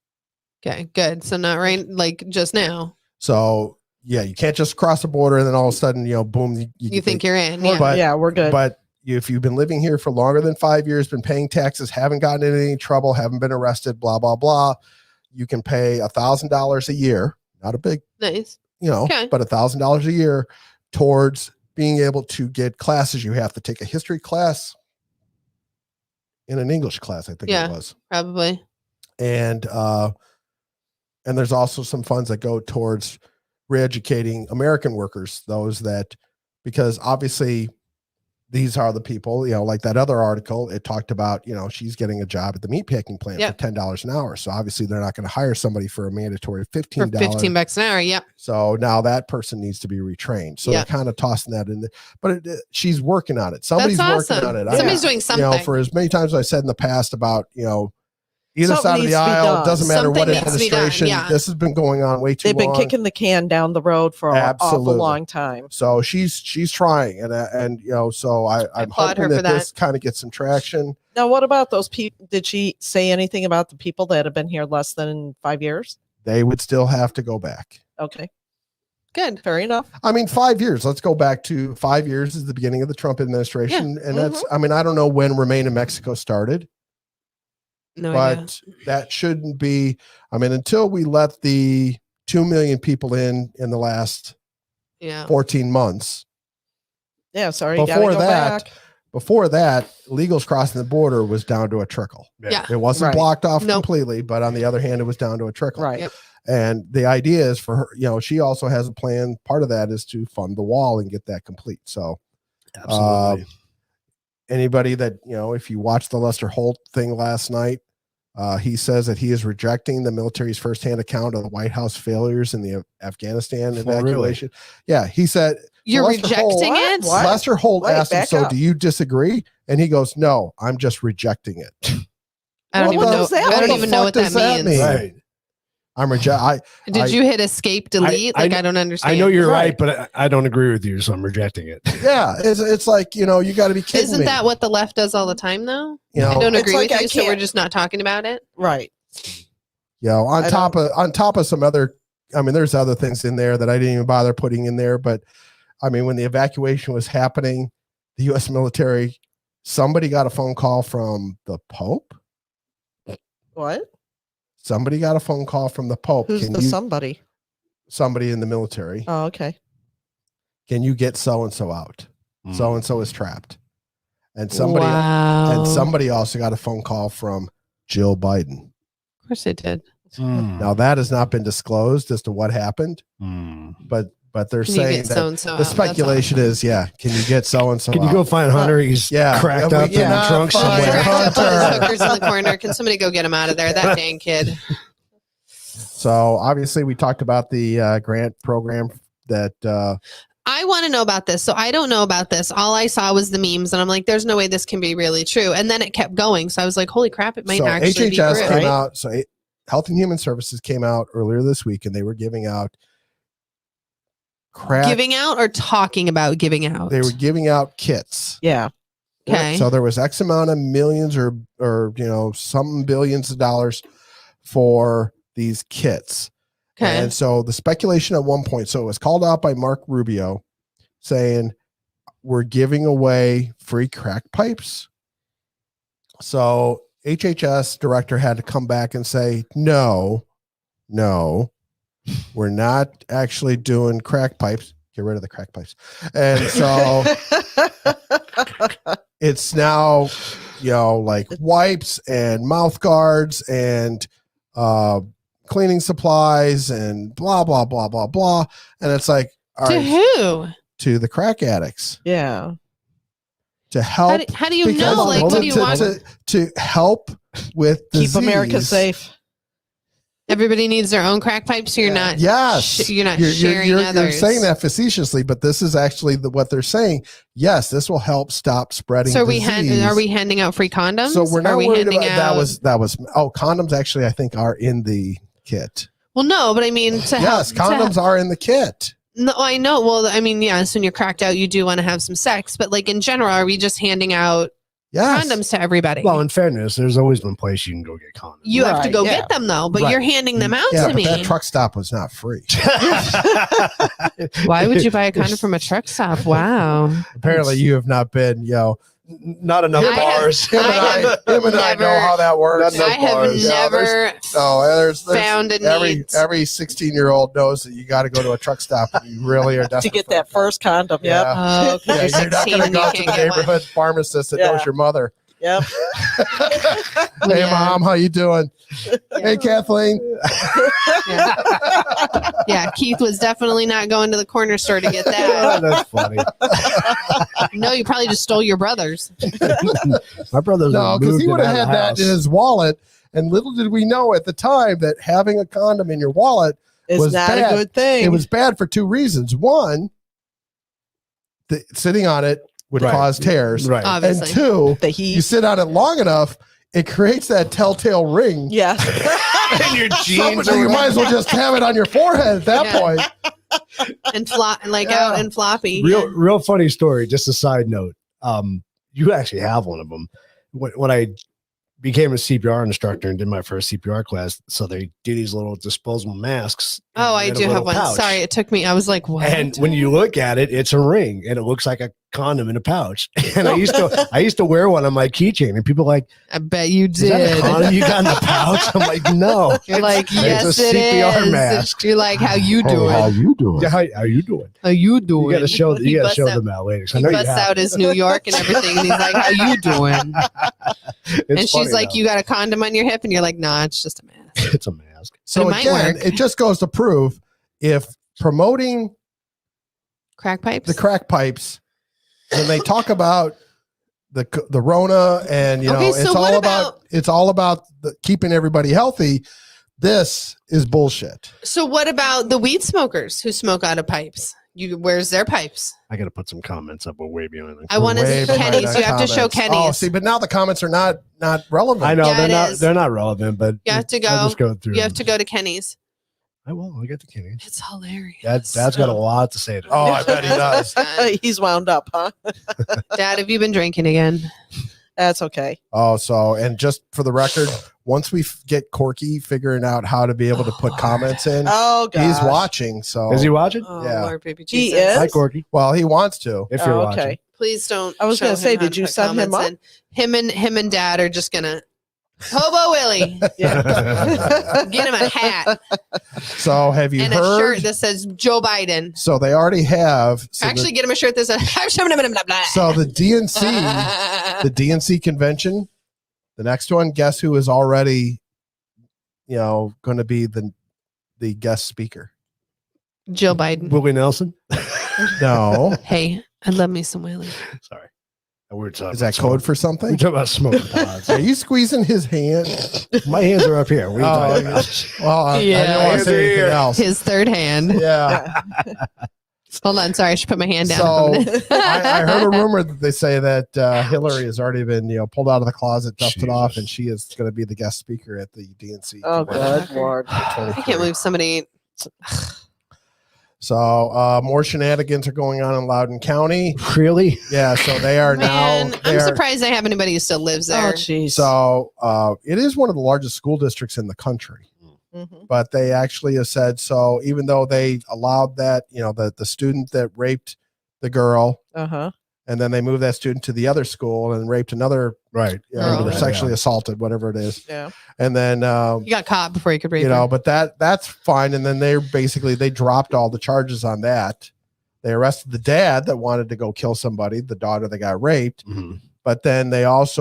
Okay, good. So not right like just now. So yeah, you can't just cross the border and then all of a sudden, boom. You think you're in. Well, Yeah. But- yeah, we're good. But if you've been living here for longer than 5 years, been paying taxes, haven't gotten in any trouble, haven't been arrested, blah, blah, blah, you can pay $1,000 a year. Not a big, Nice. but $1,000 a year towards being able to get classes. You have to take a history class and an English class, I think Yeah. it was. Probably. And there's also some funds that go towards re-educating American workers, those that, because obviously these are the people, like that other article, it talked about, she's getting a job at the meat packing plant Yep. for $10 an hour. So obviously they're not going to hire somebody for a mandatory For $15. $15 an hour. Yep. So now that person needs to be retrained. So Yep. they're kind of tossing that in there, but she's working on it. Somebody's That's working awesome. on it. Somebody's doing something. For as many times as I said in the past about, either Something side of needs the to be aisle, done. it doesn't matter what Something needs to be done, administration, yeah. this has been going on way too They've long. been kicking the can down the road for an awful Absolutely. long time. So she's trying, and so I'm applaud her hoping for that that. this kind of gets some traction. Now, what about those people? Did she say anything about the people that have been here less than 5 years? They would still have to go back. Okay, Good. fair enough. I mean, 5 years. Let's go back to 5 years is the beginning of the Trump administration, and that's. I mean, I don't know when Remain in Mexico started, No idea. but that shouldn't be. I mean, until we let the 2 million people in the last Yeah. 14 months. Yeah, sorry. You Before gotta go that, back. Before that, illegals crossing the border was down to a trickle. Yeah. It wasn't Right. blocked off Nope. completely, but on the other hand, it was down to a trickle. Right. Yep. And the idea is for her, she also has a plan. Part of that is to fund the wall and get that complete. So Absolutely. anybody that, if you watched the Lester Holt thing last night, he says that he is rejecting the military's firsthand account of the White House failures in the Afghanistan Oh, really? evacuation. Yeah. He said, You're Lester Holt- rejecting it? What? Lester Holt Wait, asked him, back so up. do you disagree? And he goes, no, I'm just rejecting it. I don't What even know. does that I don't mean? even know what What the that fuck does means. that mean? right. I'm Did you hit escape delete? I I don't understand. I know you're Right. right, but I don't agree with you, so I'm rejecting it. yeah, it's like, you got to be kidding Isn't me. that what the left does all the time, though? You know, I don't It's agree like with I you, so we're can't- just not talking about it. Right. on I top of some other, I mean, there's other things in there that I didn't even bother putting in there, but I mean, when the evacuation was happening, the U.S. military, somebody got a phone call from the Pope. What? Somebody got a phone call from the Pope. Who's the somebody? Somebody in the military. Oh, okay. Can you get so-and-so out? Mm. So-and-so is trapped. And Wow. somebody also got a phone call from Jill Biden. Of course it did. Mm. Now that has not been disclosed as to what happened, Mm. but they're Can you saying get that so-and-so the out? That's speculation awesome. is, can you get so-and-so Can you out? go find Hunter? He's Yeah. cracked We up in the cannot trunk find somewhere. Cracked up on his Hunter. hookers in the corner. Can somebody go get him out of there? That dang kid. So obviously we talked about the grant program that I want to know about this. So I don't know about this. All I saw was the memes, and I'm like, there's no way this can be really true. And then it kept going. So I was like, holy crap, it might so actually be HHS true. came Right? out. So Health and Human Services came out earlier this week, and they were giving out Giving out or talking about giving out? They were giving out kits. Yeah. Okay. So there was X amount of millions or some billions of dollars for these kits. Okay. And so the speculation at one point, so it was called out by Mark Rubio saying we're giving away free crack pipes. So HHS director had to come back and say, no, we're not actually doing crack pipes. Get rid of the crack pipes. And so it's now, like wipes and mouth guards and cleaning supplies and blah, blah, blah, blah, blah. And it's like, all To right, who? to the crack addicts Yeah. to help. How do you because- know? Like, hold what on, do you want? to help with Keep America disease. safe. Everybody needs their own crack pipes. So you're not. Yes, You're not sharing you're others. saying that facetiously, but this is actually what they're saying. Yes, this will help stop spreading. So are disease. we handing out free condoms? So we're not are we worried handing about that. Was condoms actually I think are in the kit. Well, no, but I mean to Yes, help. condoms are in the kit. No, I know. Well, I mean, yes, when you're cracked out, you do want to have some sex, but like in general, are we just handing out Yes. condoms to everybody? Well, in fairness, there's always been a place you can go get condoms. You have to Right, go yeah. get them though, but Right. you're handing them out Yeah, to but me. that truck stop was not free. Why would you buy a condom from a truck stop? Wow. Apparently, you have not been. Not enough I have- bars. Him and I I, him and I know how that works. Not I enough have bars. Yeah, never there's found a need. every 16-year-old knows that you got to go to a truck stop and you really are desperate To get for a that condom. first condom. Yeah. Yep. Oh, Yeah, you're you're not 16 going to and you go to can't the get one. neighborhood pharmacist that Yeah. knows your mother. Yep. Hey, Yeah. Mom, how you doing? Hey, Kathleen. Yeah, Keith was definitely not going to the corner store to get Oh, that. that's funny. No, you probably just stole your brother's. My brother's No, because he would have had that in his wallet. And little did we know at the time that having a condom in your wallet It's was not bad. a good thing. It was bad for two reasons. One, sitting on it would Right. cause tears. Right. Obviously. And two, the heat. you sit on it long enough, it creates that telltale ring. Yeah. And your So you might as well just have it on your forehead at that Yeah. point. And out and floppy. Real funny story. Just a side note. You actually have one of them. When I became a CPR instructor and did my first CPR class, so they do these little disposable masks. Oh, I in a do have little one. pouch. Sorry, it took me. I was like, what? And when you look at it, it's a ring, and it looks like a condom in a pouch. And I used to wear one on my keychain, and people are like, I bet you "Is that a did. condom you got in the pouch?" I'm like, "No, You're like, It's yes, a it CPR is. mask. You're like, how you doing? you doing? Yeah, how you doing? How you doing? You got to show He busts out- them out later. 'cause I He know you busts have. out his New York and everything, and he's like, "How you doing?" It's And she's funny, like, though. "You got a condom on your hip," and you're like, "Nah, it's just a mask." It's a mask. So But it might again, work. it just goes to prove if promoting Crack pipes. the crack pipes, when they talk about the Rona and Okay, so it's what all about keeping everybody healthy. This is bullshit. So what about the weed smokers who smoke out of pipes? Where's their pipes? I got to put some comments up. We're way beyond it. I want to Way see behind Kenny's. that You have to show comments. Kenny's. Oh, see, but now the comments are not relevant. I know Yeah, it is. they're not relevant, but You have to I'll just go through. You have them. to go to Kenny's. I will. I got the Kenny. It's hilarious. Dad's got a lot to say to Oh, I bet he does. He's wound up, huh? Dad, have you been drinking again? That's okay. Oh, so and just for the record, once we get Corky figuring out how to be able to put comments in, Oh, God. he's watching. So Is he watching? Oh, Yeah. Lord, baby He Jesus. is? Hi, Corky. well, he wants to. If you're watching. Okay. Please don't. I was show gonna say, him how did to you put send him comments in. Him and Dad are just gonna Hobo Willie. Yeah. Get him a hat So have you and a heard? shirt that says Joe Biden. So they already have. So Actually, get him a shirt that says so the DNC convention, the next one, guess who is already, going to be the guest speaker? Jill Biden. Willie Nelson. No, Hey, I love me some Willie. Sorry. We're talking is that about code for We're something? talking about smoking pods. Are you squeezing his hand? My hands are up here. What are you talking Oh, about? Well, I Yeah. didn't want to say anything else. His third hand. Yeah. Hold on, sorry, I should put my hand down. So I heard a rumor that they say that Hillary has already been, pulled out of the closet, dusted off, Jesus. and she is going to be the guest speaker at the DNC. Oh, convention good Lord. for I 23. can't believe somebody. So more shenanigans are going on in Loudoun County. Really? Yeah, so they are Man, now. I'm surprised I have anybody who still lives Oh, there. jeez. So it is one of the largest school districts in the country. Mhm. But they actually have said so. Even though they allowed that, the student that raped the girl, Uh-huh. and then they moved that student to the other school and raped another, Right. Girl. or sexually assaulted, whatever it is. Yeah. And then You got caught before you could read. but that's fine. And then they dropped all the charges on that. They arrested the dad that wanted to go kill somebody, the daughter that got raped. Mhm. But then there's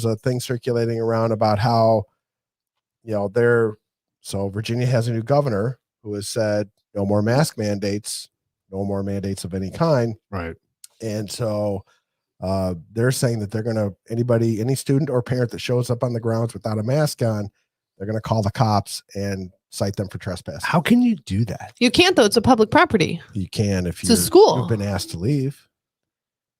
a thing circulating around about how, so Virginia has a new governor who has said no more mask mandates, no more mandates of any kind. Right. And so they're saying that they're going to, any student or parent that shows up on the grounds without a mask on, they're going to call the cops and cite them for trespassing. How can you do that? You can't though. It's a public property, You can if It's a school. you've been asked to leave.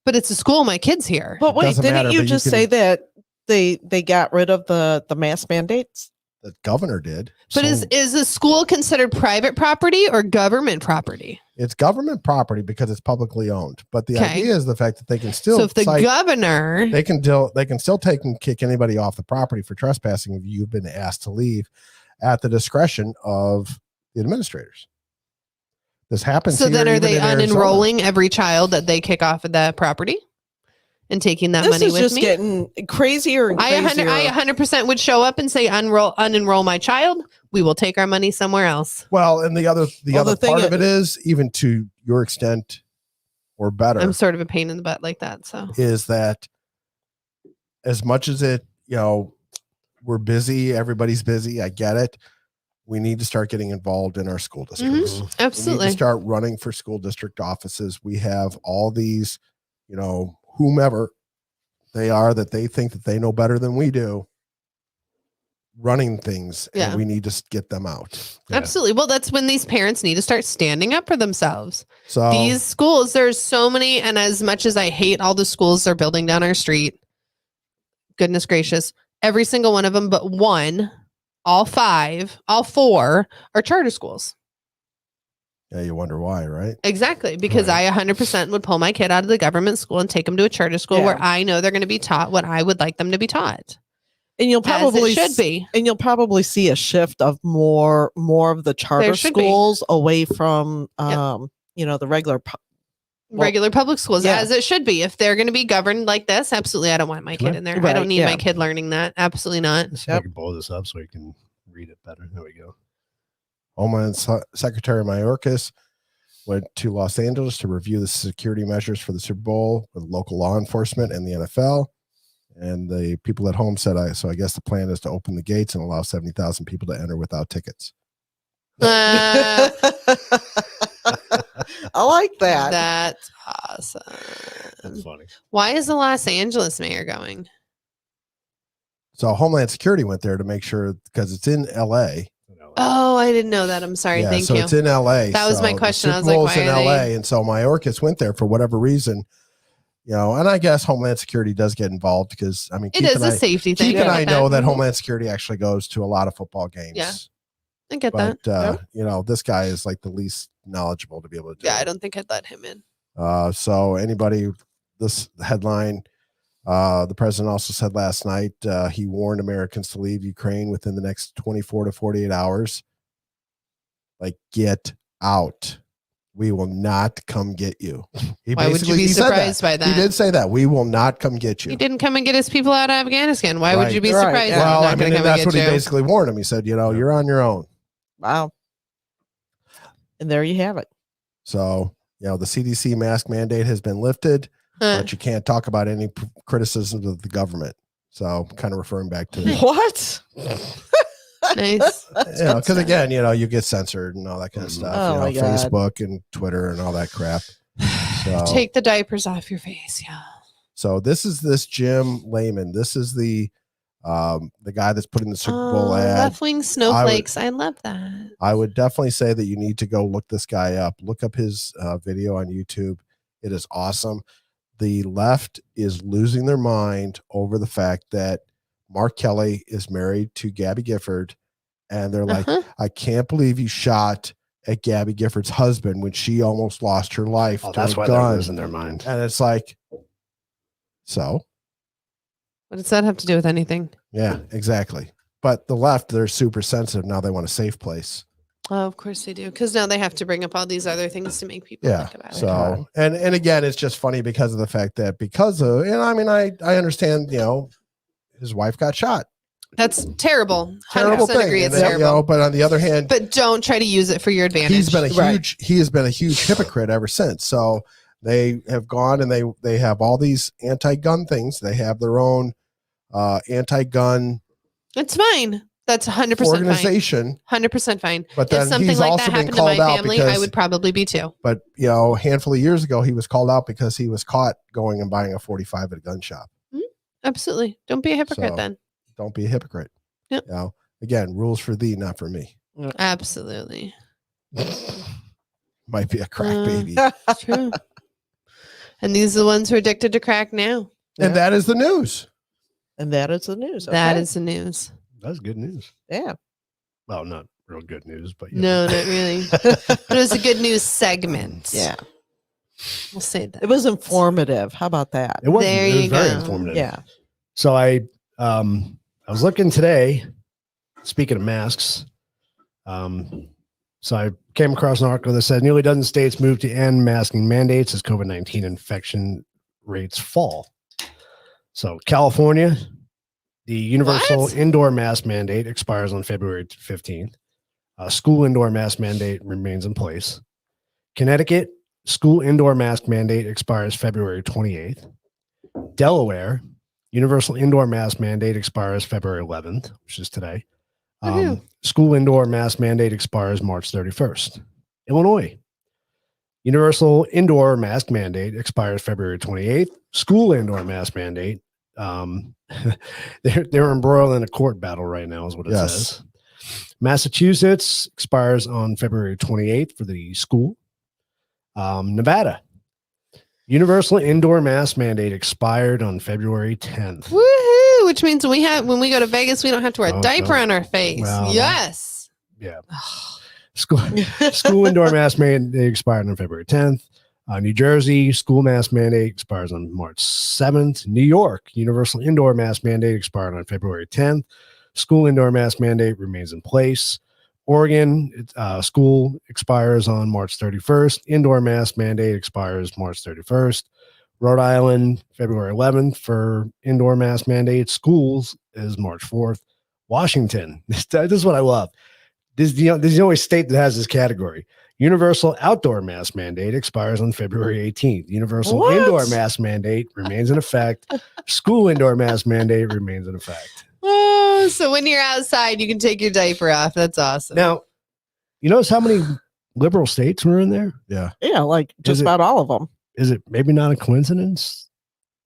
but it's a school. My kid's here. But wait, doesn't didn't matter, you but you just can- say that they got rid of the mask mandates? The governor did. But So is the school considered private property or government property? it's government property because it's publicly owned. But the Okay. idea is the fact that they can still So if the cite- governor, they can still take and kick anybody off the property for trespassing if you've been asked to leave at the discretion of the administrators. This happens. so then here are even they in Arizona. unenrolling every child that they kick off of the property and taking that This money is with just me? getting crazier and I crazier. 100% would show up and say unenroll my child. We will take our money somewhere else. Well, and the other Well, the thing part of it is- is, even to your extent or better, I'm sort of a pain in the butt like that. So is that as much as we're busy, everybody's busy. I get it. We need to start getting involved in our school districts. Mhm. We need Absolutely. to start running for school district offices. We have all these, whomever they are that they think that they know better than we do running things. Yeah. And we need to get them out. Yeah. Absolutely. Well, that's when these parents need to start standing up for themselves. So These schools, there's so many, and as much as I hate all the schools they're building down our street, goodness gracious, every single one of them but one, all four are charter schools. yeah, you wonder why, right? Exactly, because Right. I 100% would pull my kid out of the government school and take them to a charter school Yeah. where I know they're going to be taught what I would like them to be taught. And you'll probably As it should be. And you'll probably see a shift of more of the charter There should be. schools away from the regular Regular public schools, yeah. as it should be. If they're going to be governed like this, absolutely, I don't want my kid in there. I Right, don't need yeah. my kid learning that. Absolutely not. Let's see if I can blow this up so you can read it better. There we go. Homeland Secretary Mayorkas went to Los Angeles to review the security measures for the Super Bowl with local law enforcement and the NFL. And the people at home said, I guess the plan is to open the gates and allow 70,000 people to enter without tickets. Uh, I like that. That's awesome. That's funny. Why is the Los Angeles mayor going? So Homeland Security went there to make sure, because it's in LA. Oh, I didn't know that. I'm sorry. Thank so you. it's in LA. That was my So question. the I was Super like, Bowl's why in are LA, they- and so Mayorkas went there for whatever reason. And I guess Homeland Security does get involved because It Keith is and a safety thing. Keith and I know that Mhm. Homeland Security actually goes to a lot of football games. Yeah, I get But that. this guy is like the least knowledgeable to be able to do Yeah, I it. don't think I'd let him in. So this headline, the president also said last night, he warned Americans to leave Ukraine within the next 24 to 48 hours. Like, get out. We will not come get you. Why would you be he said surprised by that? He did say that. We will not come get you. He didn't come and get his people out of Afghanistan. Why would Right. you be Right, surprised? yeah. that Well, he's I not gonna mean, come and that's get what he you? basically warned him. He said, you're on your own. Wow. And there you have it. So, the CDC mask mandate has been lifted, but you can't talk about any criticisms of the government. So, kind of referring back to, What? Nice. because again, you get censored and all that kind of stuff. Oh my God. Facebook and Twitter and all that crap. So, Take the diapers off your face. Yeah. so this is this Jim Lehman. This is the guy that's putting the Super Bowl ad. Left wing snowflakes. I love that. I would definitely say that you need to go look this guy up. Look up his video on YouTube. It is awesome. The left is losing their mind over the fact that Mark Kelly is married to Gabby Gifford. And they're like, I can't believe you shot at Gabby Gifford's husband when she almost lost her life. Oh, to that's a why they're gun. losing their mind. And it's like, so What does that have to do with anything? yeah, exactly. But the left, they're super sensitive. Now they want a safe place. Oh, of course they do. Because now they have to bring up all these other things to make people Yeah. think about it. So, and again, it's just funny because of the fact that I understand, his wife got shot. That's terrible. 100% Terrible thing. agree. And It's then, terrible. but on the other hand, But don't try to use it for your advantage. he has been a huge hypocrite ever since. So they have gone and they have all these anti-gun things. They have their own anti-gun It's fine. That's 100% fine. organization. 100% fine. But then If something he's like also that been happened to my called out family, I because, would probably be too. but a handful of years ago, he was called out because he was caught going and buying a 45 at a gun shop. Absolutely. Don't be a hypocrite So- then. Don't be a hypocrite. Yep. Again, rules for thee, not for me. Absolutely. Might be a crack baby. It's true. And these are the ones who are addicted to crack now. And that is the news. And that is the news. That okay? is the news. That's good news. Yeah. Well, not real good news, but No, not really. But it was a good news segment. Yeah. We'll say that. It was informative. How about that? It was, There it was you very go. informative. Yeah. So I was looking today, speaking of masks. So I came across an article that said nearly a dozen states moved to end masking mandates as COVID-19 infection rates fall. So California, the universal What? indoor mask mandate expires on February 15th. School indoor mask mandate remains in place. Connecticut, school indoor mask mandate expires February 28th. Delaware, Universal indoor mask mandate expires February 11th, which is today. Woohoo. School indoor mask mandate expires March 31st. Illinois. Universal indoor mask mandate expires February 28th. School indoor mask mandate. They're embroiled in a court battle right now, is what it says. Massachusetts expires on February 28th for the school. Nevada. Universal indoor mask mandate expired on February 10th. Woohoo! Which means when we go to Vegas, we don't have to wear a diaper on our face. Well, yes. Yeah. School indoor mask mandate expired on February 10th. New Jersey, school mask mandate expires on March 7th. New York, universal indoor mask mandate expired on February 10th. School indoor mask mandate remains in place. Oregon, school expires on March 31st. Indoor mask mandate expires March 31st. Rhode Island, February 11th for indoor mask mandate. Schools is March 4th. Washington, this is what I love. This is the only state that has this category. Universal outdoor mask mandate expires on February 18th. Universal indoor mask mandate remains in effect. School indoor mask mandate remains in effect. Oh, so when you're outside, you can take your diaper off. That's awesome. Now, you notice how many liberal states were in there? Yeah. Yeah, like just about all of them. Is it maybe not a coincidence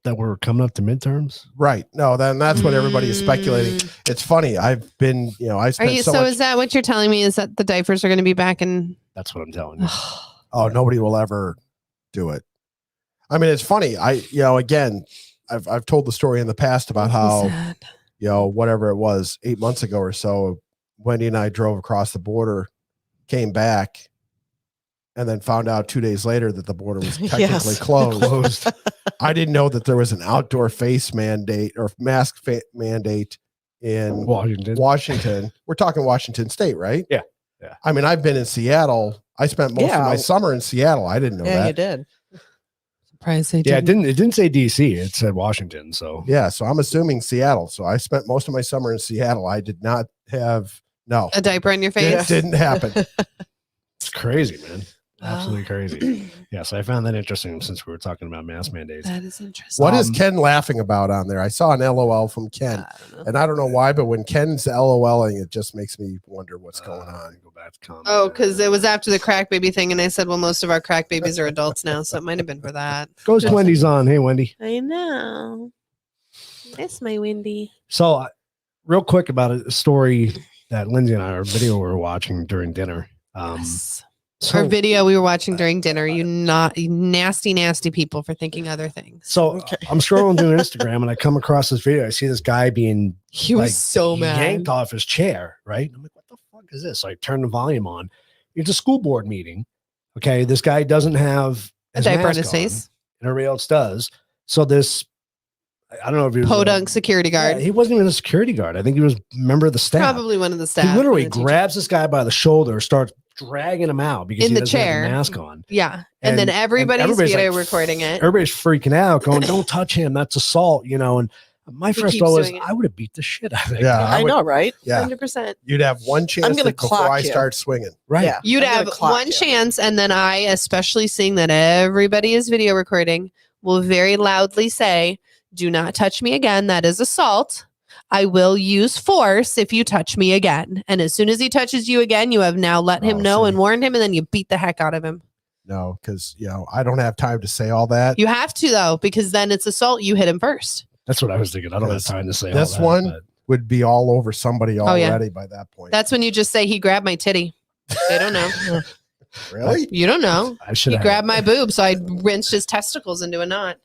that we're coming up to midterms? Right. No, then that's what everybody is speculating. It's funny. I've been, I spent is that what you're telling me? Is that the diapers are going to be back in? That's what I'm telling you. Oh, nobody will ever do it. I mean, it's funny. Again, I've told the story in the past about how, whatever it was, 8 months ago or so, Wendy and I drove across the border, came back, and then found out 2 days later that the border was technically closed. I didn't know that there was an outdoor face mandate or mask mandate in Washington. We're talking Washington State, right? Yeah. I mean, I've been in Seattle. I spent most of my summer in Seattle. I didn't know that. Yeah, you did. Surprised they didn't. didn't. It didn't say DC. It said Washington. So yeah. So I'm assuming Seattle. So I spent most of my summer in Seattle. I did not have a diaper on your face. It didn't happen. It's crazy, man. Absolutely crazy. Yeah, so I found that interesting since we were talking about mask mandates. That is interesting. What is Ken laughing about on there? I saw an LOL from Ken, and I don't know why, but when Ken's LOLing, it just makes me wonder what's going on. Go back to comment. Oh, because it was after the crack baby thing, and I said, well, most of our crack babies are adults now, so it might have been for that. Goes Wendy's on. Hey, Wendy. I know. That's my Wendy. So, real quick about a story that Lindsay and I, our video we were watching during dinner. Yes. Our video we were watching during dinner. You nasty people for thinking other things. So I'm scrolling through Instagram and I come across this video. I see this guy being was so mad, yanked off his chair. Right? I'm like, what the fuck is this? So I turn the volume on. It's a school board meeting. Okay, this guy doesn't have a diaper on his face, and everybody else does. So this, I don't know if he was podunk security guard. Yeah, he wasn't even a security guard. I think he was a member of the staff. Probably one of the staff. He literally grabs this guy by the shoulder, starts dragging him out because he doesn't have a mask on. Yeah. And then everybody's video recording it. Everybody's freaking out, going, don't touch him. That's assault, And my first thought was, I would have beat the shit out of him. Yeah, I know, right? Yeah. 100%. You'd have one chance before I start swinging. Right. Yeah, You'd have one chance. And then I, especially seeing that everybody is video recording, will very loudly say, do not touch me again. That is assault. I will use force if you touch me again. And as soon as he touches you again, you have now let him know and warned him, and then you beat the heck out of him. No, because I don't have time to say all that. You have to, though, because then it's assault. You hit him first. That's what I was thinking. I don't have time to say this all that, one would be all over somebody already by that point. That's when you just say he grabbed my titty. They don't know. Really? You don't know. He grabbed my boob, so I rinsed his testicles into a knot.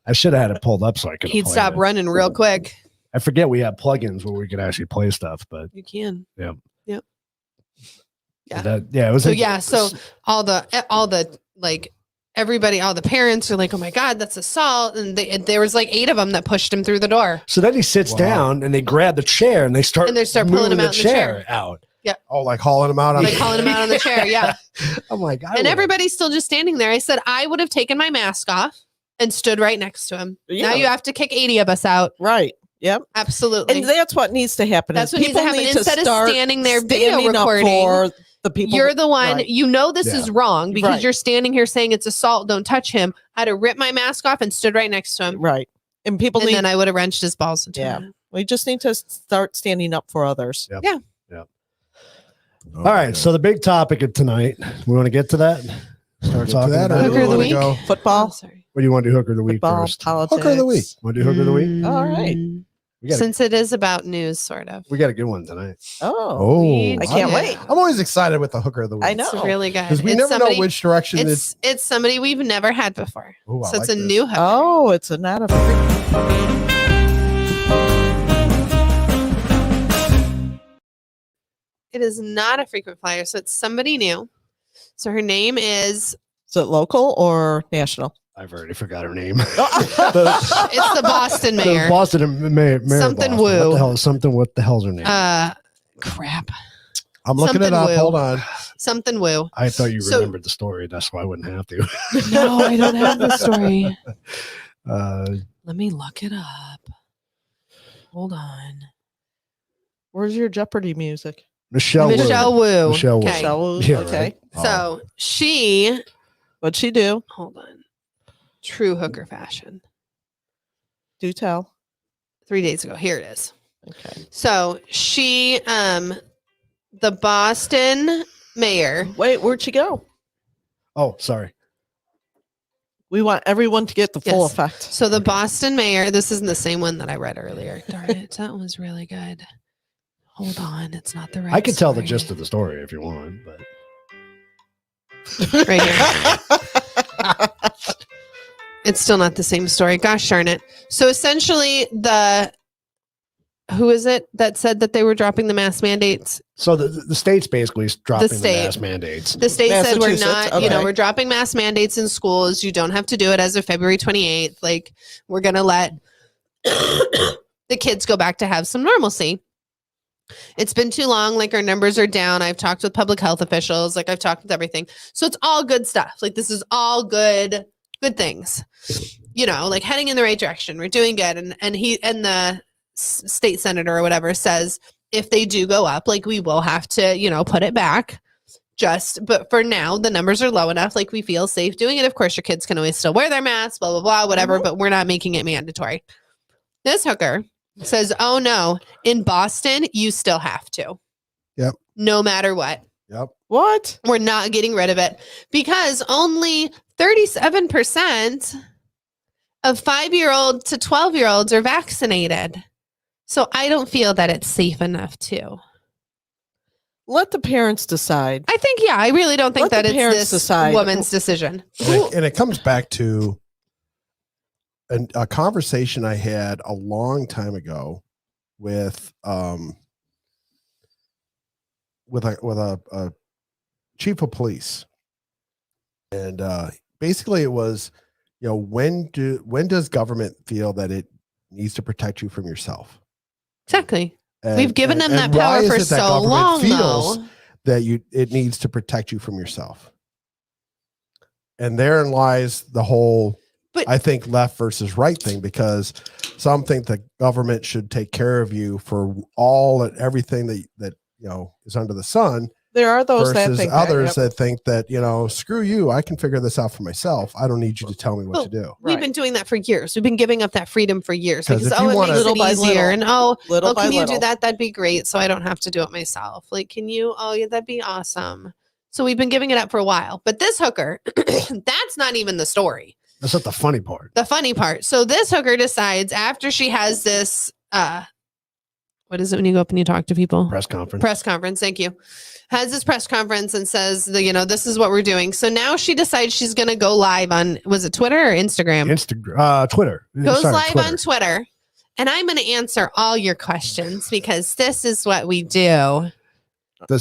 I should have had it pulled up so I could. He'd stop running real quick. I forget we have plugins where we could actually play stuff, but you can. Yeah. Yep. Yeah. It was so all the like everybody, all the parents are like, oh my God, that's assault. And there was like 8 of them that pushed him through the door. So then he sits down and they grab the chair and they start pulling him out the chair out. Yeah. Oh, like hauling him out on hauling him out on the chair. Yeah. Oh my God. And everybody's still just standing there. I said, I would have taken my mask off and stood right next to him. Yeah. Now you have to kick 80 of us out. Right. Yep. Absolutely. And that's what needs to happen. That's what needs to happen. Instead of standing there video recording, The people. You're the one, right. you know this is wrong because Right. you're standing here saying it's assault, don't touch him. I had to rip my mask off and stood right next to him. Right. And people And need. then I would have wrenched his balls into Yeah. it. We just need to start standing up for others. Yep. Yeah. All right. So the big topic of tonight, we want to get to that. Start Get to talking that, about or Hooker it. of the wanna week? go Football. Oh, sorry. What do you want to do, hooker of the week Football, first? politics. Hooker of the week. Want to do hooker of the week? All right. We got Since it is about news, sort of. we got a good one tonight. Oh, I can't Yeah. wait. I'm always excited with the hooker of the week. I know. It's really good. because we It's never somebody- know which direction it's. It's somebody we've never had before. Ooh, I So it's like a this. new hooker. Oh, it's not a. It is not a frequent flyer, so it's somebody new. So her name is Is it local or national? I've already forgot her name. it's the Boston The mayor. Boston mayor. Something Boston. What Wu. the hell? Something. What the hell's her name? Crap. I'm looking it something up. Wu. Hold on. Something Woo. I thought you so- remembered the story. That's why I wouldn't have to. No, I don't have the story. Uh, Let me look it up. Hold on. Where's your Jeopardy music? Michelle. Michelle Wu. Michelle Wu. Okay. Shall Yeah, okay. right. So she, What'd she do? hold on. True hooker fashion. Do tell. 3 days ago. Here it is. Okay. So she, the Boston mayor. Wait, where'd she go? Oh, sorry. We want everyone to get the full Yes. effect. So the Boston mayor, this isn't the same one that I read earlier. Darn it. That was really good. Hold on. It's not the right I could tell the story. gist of the story if you want, but Right here. It's still not the same story. Gosh darn it. So essentially who is it that said that they were dropping the mask mandates? so the state's basically dropping the state. mask mandates. The state said we're Massachusetts, not, okay. we're dropping mask mandates in schools. You don't have to do it as of February 28th. Like, we're going to let the kids go back to have some normalcy. It's been too long. Like, our numbers are down. I've talked with public health officials. Like, I've talked with everything. So it's all good stuff. Like, this is all good things, like heading in the right direction. We're doing good. And the state senator or whatever says, if they do go up, like, we will have to, put it back. But for now, the numbers are low enough. Like, we feel safe doing it. Of course, your kids can always still wear their masks, blah, blah, blah, whatever, but we're not making it mandatory. This hooker says, oh no, in Boston, you still have to. Yep. No matter what. Yep. What? We're not getting rid of it because only 37% of 5-year-old to 12-year-olds are vaccinated. So I don't feel that it's safe enough to. Let the parents decide. I think, I really don't think Let that the it's parents this decide. woman's decision. And it comes back to a conversation I had a long time ago with a chief of police, and basically it was, when does government feel that it needs to protect you from yourself? Exactly. And, We've given them that why power is for it that so government long, feels though. that it needs to protect you from yourself? And therein lies the whole, But- I think, left versus right thing, because some think the government should take care of you for all and everything that is under the sun, There are those that versus think others that. that think that, screw you, I can figure this out for myself. I don't need you to tell me what to do. We've Right. been doing that for years. We've been giving up that freedom for years 'Cause because, if you it wanna- makes Little by it easier. little. And, Little by can you little. do that? That'd be great. So I don't have to do it myself. Like, can you? Oh, yeah, that'd be awesome. So we've been giving it up for a while. But this hooker, that's not even the story. That's not the funny part. The funny part. So this hooker decides after she has this, what is it when you go up and you talk to people? Press conference. Press conference. Thank you. Has this press conference and says, this is what we're doing. So now she decides she's going to go live on, was it Twitter or Instagram? Twitter. Goes Sorry, live Twitter. on Twitter. And I'm going to answer all your questions because this is what we do.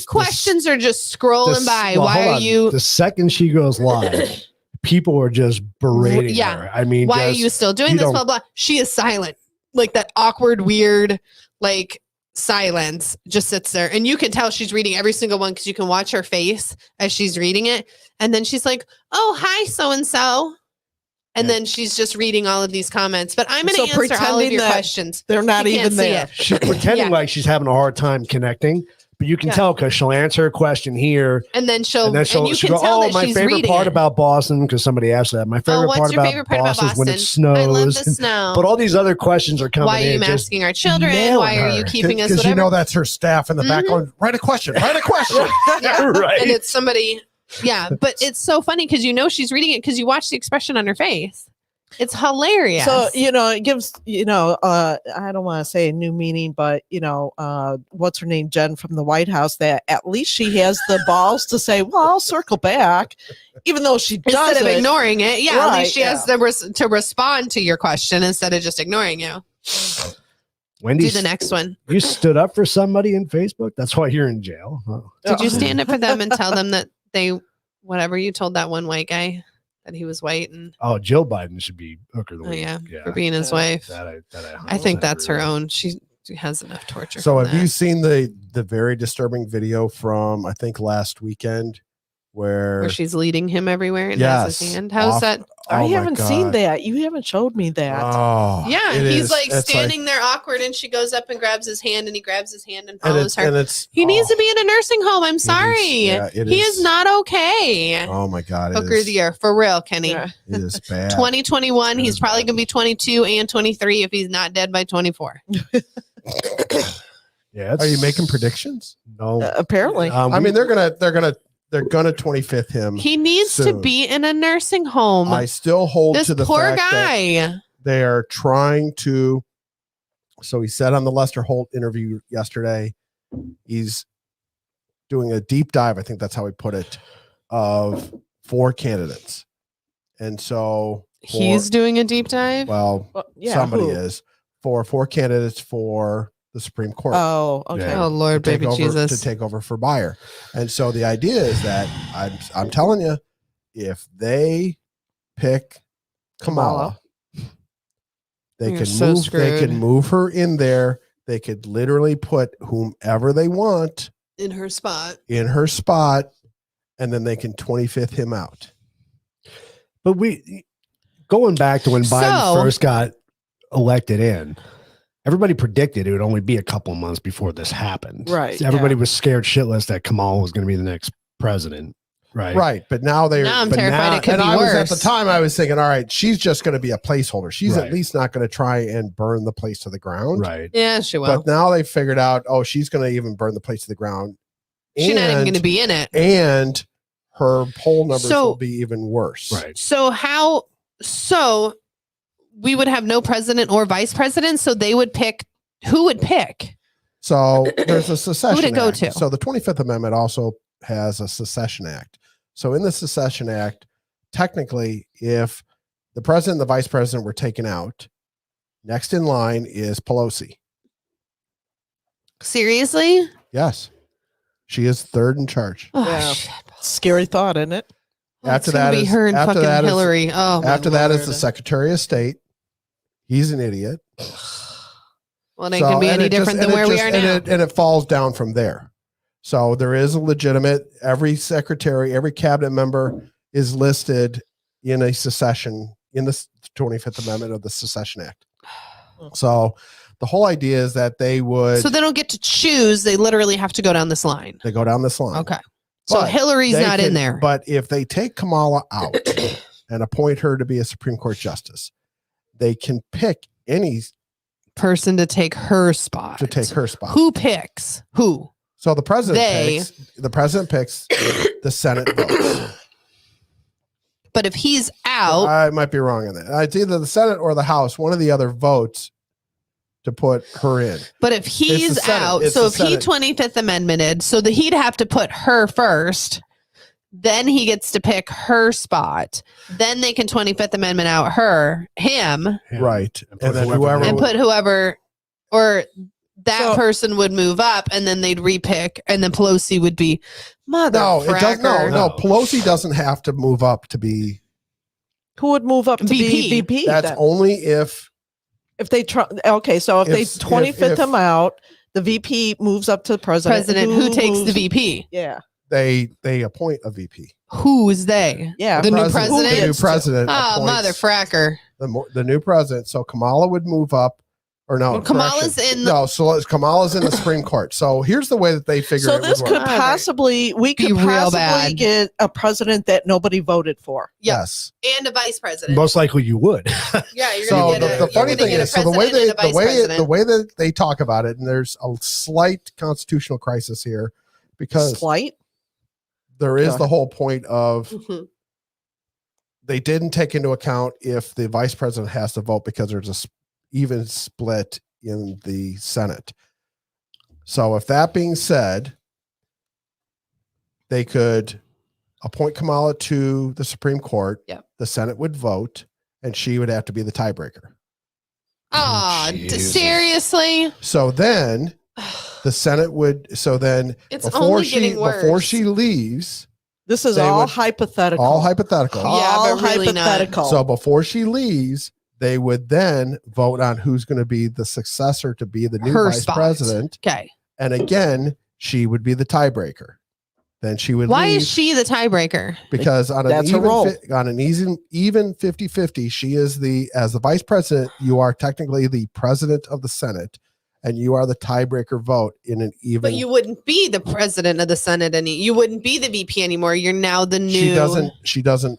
Questions are just scrolling by. well, Why hold are on. you? The second she goes live, people are just berating Yeah. her. I mean, Why are just- you still doing you this? don't- Blah blah. She is silent, like that awkward, weird, like silence. Just sits there, and you can tell she's reading every single one because you can watch her face as she's reading it. And then she's like, "Oh, hi, so and so," and then she's just reading all of these comments. But I'm going to So answer all of pretending your that questions. They're not You can't even see there. it. She's pretending Yeah. like she's having a hard time connecting, But you can Yeah. tell because she'll answer a question here, And then she'll, and then she'll you she'll can go, tell "Oh, that my she's favorite reading part it. about Boston," because somebody asked that. My favorite what's part your about favorite part about Boston is when it Boston? snows. I love the snow. But all these other questions are coming Why are in. you just masking our children? nailing Why are you her. keeping us Because you whatever? know that's her staff in the back Mhm. going, write a question, write a question. Yeah. Right. And it's somebody. Yeah, but it's so funny because you know she's reading it because you watch the expression on her face. It's hilarious. So, it gives, I don't want to say a new meaning, but, what's her name? Jen from the White House, that at least she has the balls to say, well, I'll circle back, even though she instead doesn't. of ignoring it, yeah, at Right, least she has to respond to your question instead of just ignoring you. Wendy, Do the next one. you stood up for somebody in Facebook. That's why you're in jail. Oh. Did you stand up for them and tell them that whatever you told that one white guy that he was white and Oh, Jill Biden should be hooker of the week. for being his wife? That I think 100% that's her agree with. own. She has enough torture. So from have you that. seen the very disturbing video from, I think, last weekend where she's leading him everywhere and has his Yes. hand? How's Off- that? I Oh my haven't seen God. that. You haven't showed me that. Oh, Yeah, it he's is. like It's standing there awkward, and she goes up and grabs his hand, and he grabs his hand and and follows it's, her. and it's He needs oh, to be in a nursing home. I'm sorry. it He is. is not okay. Oh my God, it Hooker of is, the year for real, Kenny. Yeah. it is bad. 2021. It He's is probably bad. gonna be 22 and 23 if he's not dead by 24. Yeah, Are you making predictions? No. Apparently. I mean, they're gonna 25th him. He needs to soon. be in a nursing home. I still hold This to the poor fact that guy. they are trying to. So he said on the Lester Holt interview yesterday, he's doing a deep dive. I think that's how he put it, of 4 candidates, and so He's doing a deep dive. well, Well, yeah, somebody who? is for 4 candidates for the Supreme Court. Oh, okay. Yeah. Oh Lord, to take baby over, Jesus. to take over for Byer. And so the idea is that I'm telling you, if they pick Kamala, they You're can so move. They screwed. can move her in there. They could literally put whomever they want In her spot. in her spot, and then they can 25th him out. But going back to when Biden So- first got elected in, everybody predicted it would only be a couple of months before this happened. Right, So everybody yeah. was scared shitless that Kamala was going to be the next president. Right. Right, but now they're. Now I'm but terrified it could and be I was at worse. the time. I was thinking, all right, she's just going to be a placeholder. She's Right. at least not going to try and burn the place to the ground. Right. Yeah, she will. But now they figured out, oh, she's going to even burn the place to the ground. She's not even And- going to be in it. And her poll numbers So- will be even worse. Right. So we would have no president or vice president. So they would pick. Who would pick? So there's a secession Who'd it go act. to? So the 25th Amendment also has a secession act. So in the secession act, technically, if the president and the vice president were taken out, next in line is Pelosi. Seriously? Yes. She is third in charge. Oh, Yeah. shit. Scary thought, isn't it? Well, After it's gonna that be is- her and after fucking that is- Hillary. Oh, my After that is the Lord. Secretary of State. He's an idiot. Well, it ain't gonna be and any it just- different than and it where we just- are and now. and it falls down from there. So there is a legitimate, every secretary, every cabinet member is listed in a secession, in the 25th Amendment of the Secession Act. So the whole idea is that they would, So they don't get to choose. They literally have to go down this line. they go down this line. Okay. So But Hillary's they not in can- there. But if they take Kamala out and appoint her to be a Supreme Court justice, they can pick any Person to take her spot. to take her spot. Who picks? Who? So the president They- picks, the Senate votes. But if he's out, I might be wrong on that. It's either the Senate or the House, one of the other votes to put her in. but if he's the Senate. out, It's so the if he Senate. 25th amendmented, so that he'd have to put her first, then he gets to pick her spot. Then they can 25th amendment out him Yeah. Right. And And put then whoever whoever and put whoever, or that So- person would move up, and then they'd repick, and then Pelosi would be mother. No, it does no. No. Pelosi doesn't have to move up to be. Who would move up to VP. be VP? That's then? only if If they try, okay, so if they If- 25th if- him out, the VP moves up to the president. President who takes the moves- VP. Yeah, they appoint a VP. Who's they? yeah. The new The president? new president. Oh, appoints mother fracker. the new president. So Kamala would move up Or no, Well, Kamala's correction. in the- no. So Kamala's in the Supreme Court. So here's the way that they figure. So it this would could work. possibly, we Be could real possibly bad. get a president that nobody voted for. Yep. Yes. And a vice president. Most likely you would. Yeah, you're So gonna get the funny thing is, so the way the way that they talk about it, and there's a slight constitutional crisis here because Slight. there is Okay. the whole point of Mhm. they didn't take into account if the vice president has to vote because there's a even split in the Senate. So if that being said, they could appoint Kamala to the Supreme Court. Yep. The Senate would vote, and she would have to be the tiebreaker. Oh, Jesus. seriously? So then the Senate would. So then It's before only she getting worse. before she leaves, This is They all would- hypothetical. all hypothetical. Yeah, All but really not. hypothetical. So before she leaves, they would then vote on who's going to be the successor to be the new Her vice spot. president. Okay. And again, she would be the tiebreaker. Then she would Why leave is she the tiebreaker? because on an That's her even role. on an even 50-50, she is as the vice president, you are technically the president of the Senate, and you are the tiebreaker vote in an even. But you wouldn't be the president of the Senate you wouldn't be the VP anymore. You're now the new she doesn't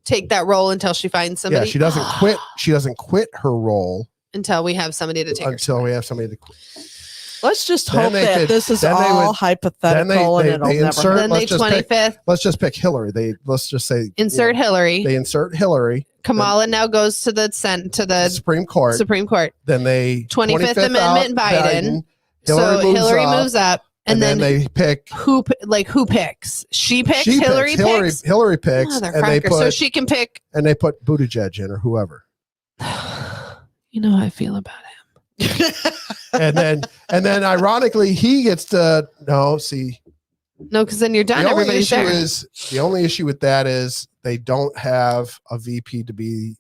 take that role until she finds somebody. yeah, she doesn't quit. She doesn't quit her role until we have somebody to take her until we have somebody to quit. Let's just Then hope they that could- this is then they all would- hypothetical then and they it'll never insert- Then they let's just pick- 25th Let's just pick Hillary. Let's just say insert Hillary. They insert Hillary. Kamala now goes to the The Supreme Court. Supreme Court. Then they 25th out Amendment Biden. Hillary Hillary up, moves up, and then they pick. who picks? She picks. She Hillary picks. picks. Hillary picks, and they Motherfucker. put So she can pick. and they put Buttigieg in or whoever. You know how I feel about him. and then ironically he gets to see No, because then you're done. the only Everybody's issue there. is the only issue with that is they don't have a VP to be,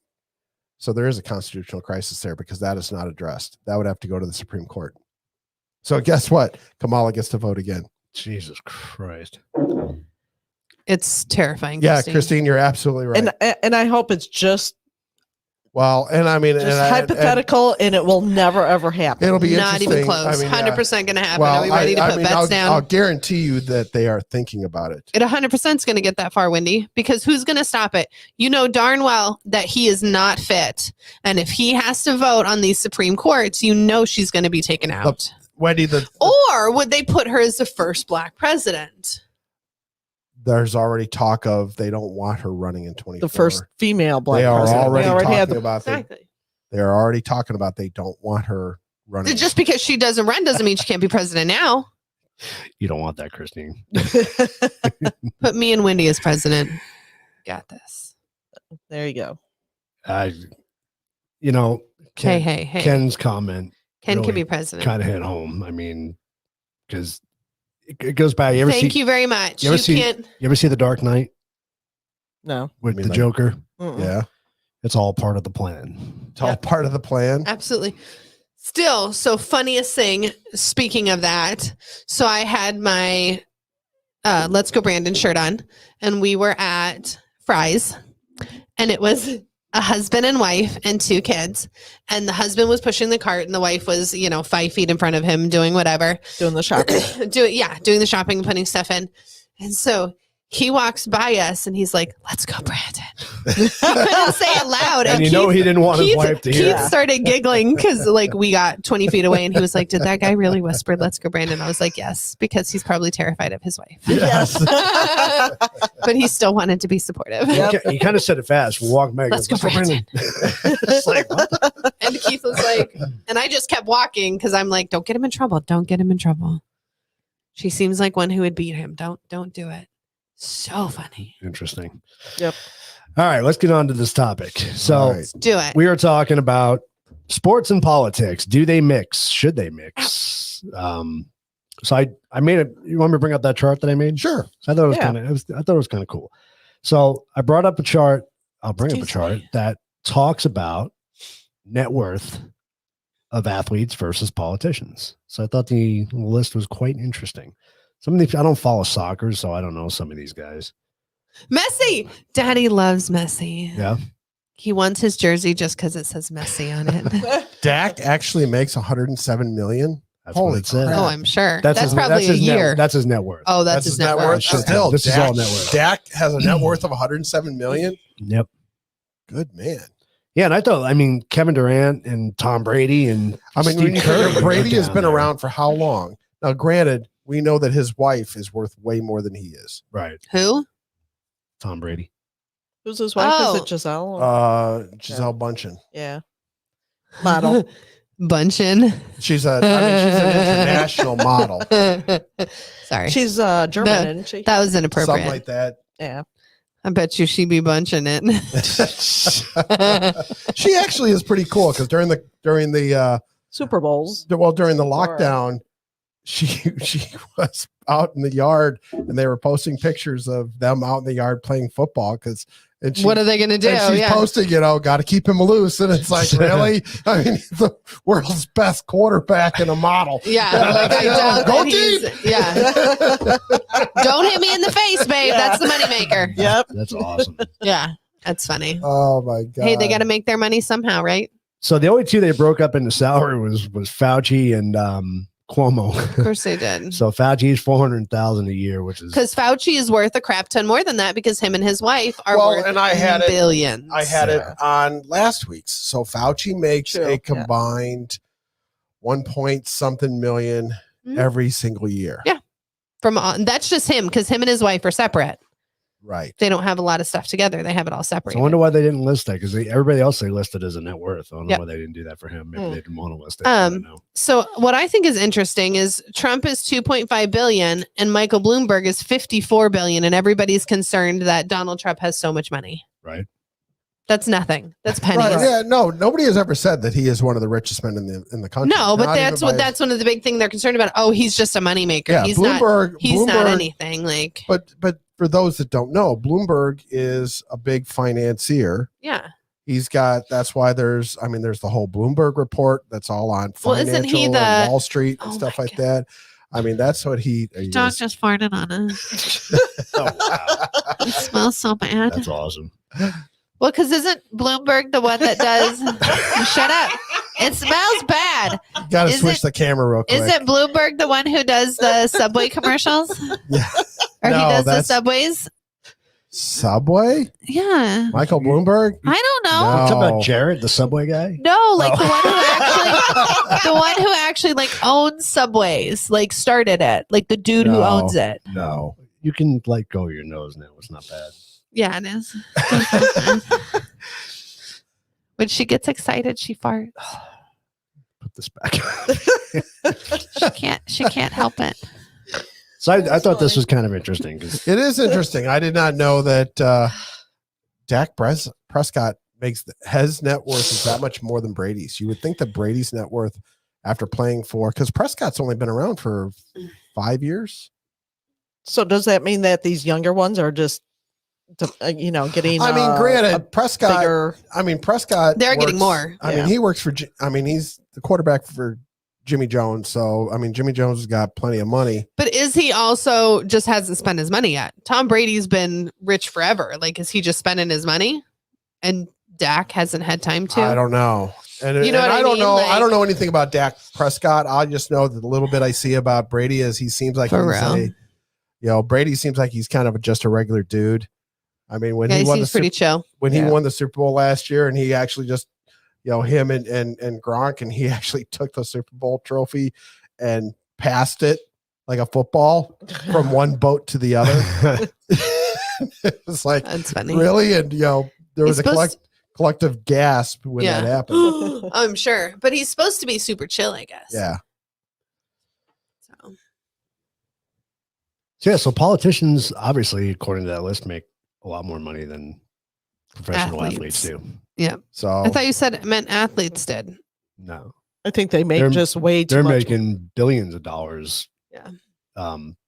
so there is a constitutional crisis there because that is not addressed. That would have to go to the Supreme Court. So guess what? Kamala gets to vote again. Jesus Christ. It's terrifying. Yeah, Christine, you're absolutely right. and I hope it's just well, and I mean, hypothetical and it will never ever happen. it'll be Not interesting. even close. I mean, 100% going to happen. well, Are we ready to put bets down? I'll guarantee you that they are thinking about it. It 100% is going to get that far, Wendy, because who's going to stop it? You know darn well that he is not fit. And if he has to vote on these Supreme Courts, you know she's going to be taken out. Wendy, Or would they put her as the first black president? there's already talk of they don't want her running in 24. The first female black They are president. already, We talking had the about Exactly. they're already talking about they don't want her running. Just because she doesn't run doesn't mean she can't be president now. You don't want that, Christine. Put me and Wendy as president. Got this. There you go. Hey. Ken's comment Ken can really be president. kind of hit home. I mean, because it goes back. Thank you very much. you ever see- can't. You ever see The Dark Knight No. with I mean, the like- Joker? Mm-mm. Yeah, It's all part of the plan. it's all part of the plan. Absolutely. Still, so funniest thing, speaking of that, so I had my Let's Go Brandon shirt on, and we were at Fry's, and it was a husband and wife and 2 kids, and the husband was pushing the cart, and the wife was, 5 feet in front of him doing whatever. Doing the shopping. Doing the shopping and putting stuff in. And so he walks by us and he's like, "Let's go, Brandon." He couldn't say it loud. And you know he didn't want his wife to hear. Keith started giggling because we got 20 feet away and he was like, "Did that guy really whisper, 'Let's go, Brandon'?" I was like, "Yes," because he's probably terrified of his wife. Yes. But he still wanted to be supportive. He kind of said it fast. We walked back. Let's go, Brandon. It's like, what? And Keith was like, and I just kept walking because I'm like, "Don't get him in trouble. Don't get him in trouble." She seems like one who would beat him. Don't do it. So funny. Interesting. Yep. All right, let's get on to this topic. So All right. Do it. we are talking about sports and politics. Do they mix? Should they mix? So I made it. You want me to bring up that chart that I made? Sure. I thought it was Yeah. I thought it was kind of cool. So I brought up a chart. I'll bring up a Excuse chart me. that talks about net worth of athletes versus politicians. So I thought the list was quite interesting. Some of these, I don't follow soccer, so I don't know some of these guys. Messi. Daddy loves Messi. Yeah. He wants his jersey just because it says Messi on it. Dak actually makes 107 million. That's what Holy it said. crap. Oh, I'm sure. That's That's his, probably that's his a year. That's his net worth. Oh, that's his net worth. Shit, Still, this is Dak, all net worth. Dak has a net worth of 107 million. Yep. Good man. Yeah, and I thought, Kevin Durant and Tom Brady and When Steve you Kerr figure Brady has down been there. around for how long? Now, granted, we know that his wife is worth way more than he is. Right. Who? Tom Brady. Who's his wife? Oh. Is it Giselle? Giselle Bundchen. Yeah. Model. Bunchin. She's an international model. Sorry. She's German, No, isn't she? That was inappropriate. Something like that. Yeah. I bet you she be bunching it. She actually is pretty cool because during the Super Bowls. during the lockdown, she was out in the yard and they were posting pictures of them out in the yard playing football What are they going to do? and she's Yeah. posting, got to keep him loose. And it's like, really? The world's best quarterback and a model. Yeah. Like, I doubt Go that he's- deep. Yeah. Don't hit me in the face, babe. Yeah. That's the moneymaker. Yep. That's awesome. Yeah. That's funny. Oh my God. Hey, they got to make their money somehow, right? So the only two they broke up into salary was Fauci and Cuomo. Of course they did. So Fauci's $400,000 a year, which is Because Fauci is worth a crap ton more than that because him and his wife are worth and I had billions. I had it on last week's. So Fauci makes True, a yeah. combined 1 point something million Mhm. every single year. Yeah. That's just him because him and his wife are separate. Right. They don't have a lot of stuff together. They have it all separate. So I wonder why they didn't list that because everybody else they listed as a net worth. I don't know Yep. why they didn't do that for him. Maybe Hmm. they didn't want to list it. I don't know. So what I think is interesting is Trump is 2.5 billion and Michael Bloomberg is 54 billion, and everybody's concerned that Donald Trump has so much money. Right. That's nothing. That's pennies. Right. Yeah. No. Nobody has ever said that he is one of the richest men in the country. No, but Not that's even by- that's one of the big things they're concerned about. Oh, he's just a moneymaker. Yeah. He's not Bloomberg. not anything. Like But for those that don't know, Bloomberg is a big financier. yeah. He's got. That's why there's the whole Bloomberg report. That's all on Well, financial isn't he and the- Wall Street and Oh stuff my like that. That's what he. Dog just farted on us. Oh, wow. It smells so bad. That's awesome. Well, because isn't Bloomberg the one that does? Shut up! It smells bad. Got to Is switch it- the camera real quick. Is it Bloomberg the one who does the Subway commercials? Yeah. Or No, he does the that's- Subways? Subway? Yeah. Michael Bloomberg? I don't know. No. Talking about Jared, the subway guy. No, like the one who actually like owns Subways, like started it, like the dude who No. owns it. No. You can let go of your nose now. It's not bad. Yeah, it is. When she gets excited, she farts. Put this back. She can't help it. So I thought this was kind of interesting because It is interesting. I did not know that Dak Prescott his net worth is that much more than Brady's. You would think that Brady's net worth after playing because Prescott's only been around for 5 years. So does that mean that these younger ones are just, getting? Granted, Prescott. bigger. Prescott. They're getting more. Yeah. He works for. He's the quarterback for Jimmy Jones. So Jimmy Jones has got plenty of money. But is he also just hasn't spent his money yet? Tom Brady's been rich forever. Like, is he just spending his money? And Dak hasn't had time to. I don't know. And, You know and what I I don't mean? know. Like- I don't know anything about Dak Prescott. I just know that the little bit I see about Brady is he seems like For he's real. Brady seems like he's kind of just a regular dude. When Yeah, he he won the seems pretty chill. when he Yeah. won the Super Bowl last year, and he actually just him and Gronk, and he actually took the Super Bowl trophy and passed it like a football from one boat to the other. It was like, That's funny. really? And there was He's a supposed- collective gasp when that happened. I'm sure. But he's supposed to be super chill, I guess. Yeah. So so politicians obviously, according to that list, make a lot more money than professional athletes do. yeah. So I thought you said it meant athletes did. No, I think they make They're- just way too they're much. making billions of dollars. Yeah.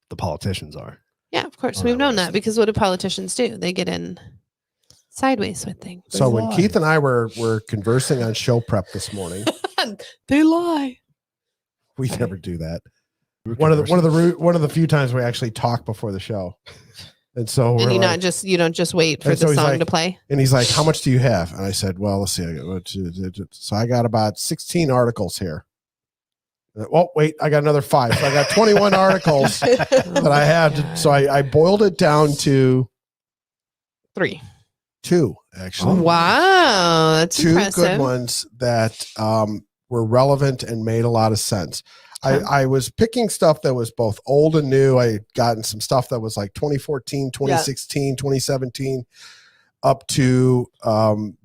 The politicians are. Yeah, of course. On We've that known list. that because what do politicians do? They get in sideways with things. So when lie. Keith and I were conversing on show prep this morning, They lie. we never do that. One of the few times we actually talk before the show. And so And we're you don't just wait for And so the he's song like- to play. and he's like, how much do you have? And I said, well, let's see. So I got about 16 articles here. Well, wait, I got another 5. So I got 21 articles that I had. So I boiled it down to 3. 2, actually. Wow, that's 2 impressive. good ones that were relevant and made a lot of sense. Okay. I was picking stuff that was both old and new. I had gotten some stuff that was like 2014, 2016, 2017, up to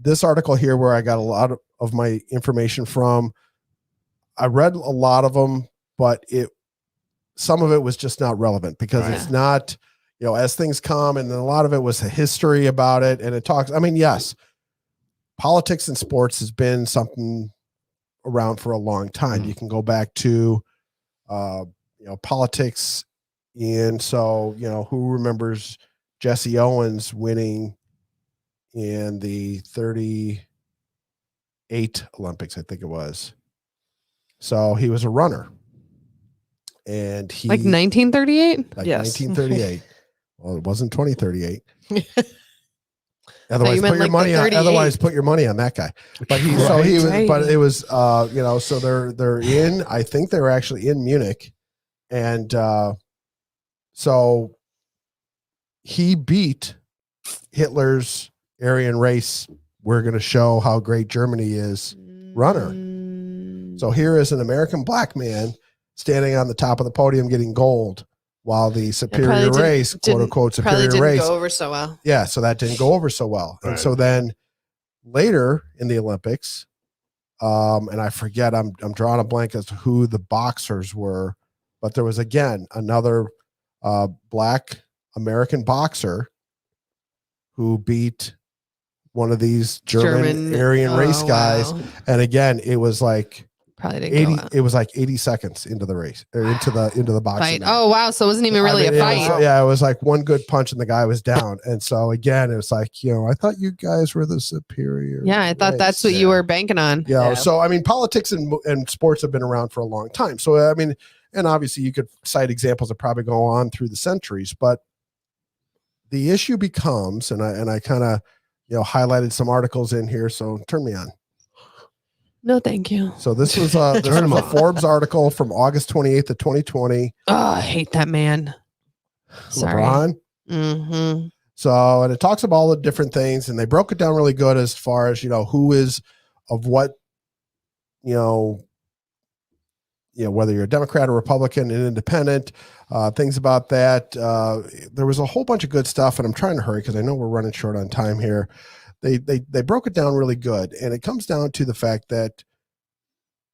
this article here where I got a lot of my information from. I read a lot of them, but some of it was just not relevant because Right. it's not, as things come, and then a lot of it was a history about it. And it talks, yes, politics and sports has been something around for a long time. You can go back to, politics. And so, who remembers Jesse Owens winning in the 38 Olympics, I think it was. So he was a runner, and he Like 1938? Yes. 1938. Well, it wasn't 2038. you Otherwise, meant put your like money the on. 38. Otherwise, put your money on that guy. But he was. Right. But it was. So they're in. I think they were actually in Munich, and so he beat Hitler's Aryan race. We're going to show how great Germany is. Runner. So here is an American black man standing on the top of the podium getting gold, while the superior race, quote unquote, probably superior didn't race. go over so well. Yeah, so that didn't go over so well. Right. And so then later in the Olympics, and I forget, I'm drawing a blank as to who the boxers were, but there was again another black American boxer who beat one of these German Aryan race guys. Wow. And again, it was like Probably didn't 80. go well. It was like 80 seconds into the race or into the boxing Fight. match. Oh wow, so it wasn't even really I mean, a fight. it was like one good punch and the guy was down. And so again, it was like, I thought you guys were the superior. Yeah, I thought that's what race. you were banking on. Yeah. So I mean, politics and sports have been around for a long time. So I mean, and obviously you could cite examples that probably go on through the centuries, but the issue becomes, and I kind of highlighted some articles in here. So turn me on. No, thank you. So this was a Forbes article from August 28th of 2020. Oh, I hate that man. Sorry. LeBron. Mm-hmm. So, and it talks about all the different things, and they broke it down really good as far as, who is of what, whether you're a Democrat or Republican and independent, things about that. There was a whole bunch of good stuff, and I'm trying to hurry because I know we're running short on time here. They broke it down really good, and it comes down to the fact that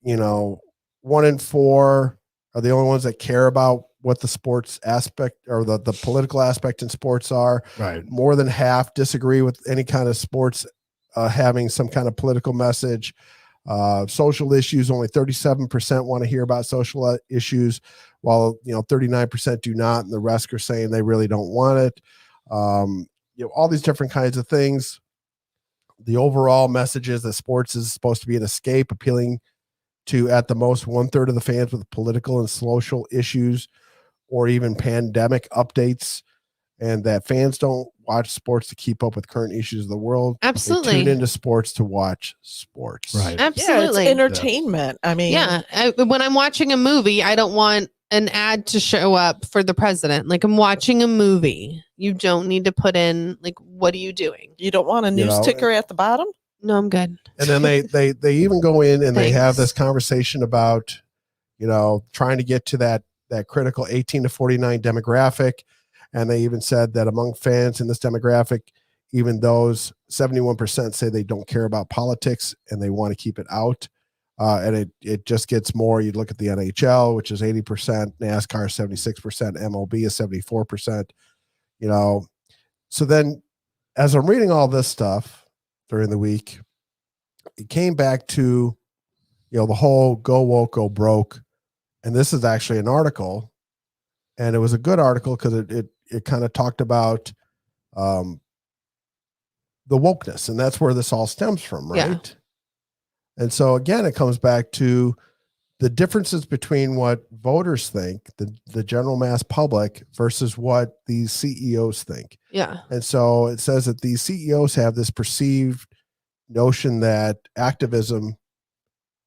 1 in 4 are the only ones that care about what the sports aspect or the political aspect in sports are. Right. More than half disagree with any kind of sports having some kind of political message. Social issues, only 37% want to hear about social issues, while 39% do not, and the rest are saying they really don't want it. All these different kinds of things. The overall message is that sports is supposed to be an escape, appealing to at the most 1/3 of the fans with political and social issues or even pandemic updates, and that fans don't watch sports to keep up with current issues of the world. Absolutely. They tune into sports to watch sports. Right. Absolutely. Yeah, it's entertainment. I mean, when I'm watching a movie, I don't want an ad to show up for the president. Like, I'm watching a movie. You don't need to put in, like, what are you doing? you don't want a news ticker at the bottom. No, I'm good. And then they even go in and they have Thanks. this conversation about, trying to get to that critical 18 to 49 demographic. And they even said that among fans in this demographic, even those 71% say they don't care about politics and they want to keep it out. And it just gets more. You look at the NHL, which is 80%, NASCAR 76%, MLB is 74%. So then, as I'm reading all this stuff during the week, it came back to, the whole go woke, go broke. And this is actually an article, and it was a good article because it kind of talked about the wokeness, and that's where this all stems from, right? Yeah. And so again, it comes back to the differences between what voters think, the general mass public, versus what these CEOs think. Yeah. And so it says that these CEOs have this perceived notion that activism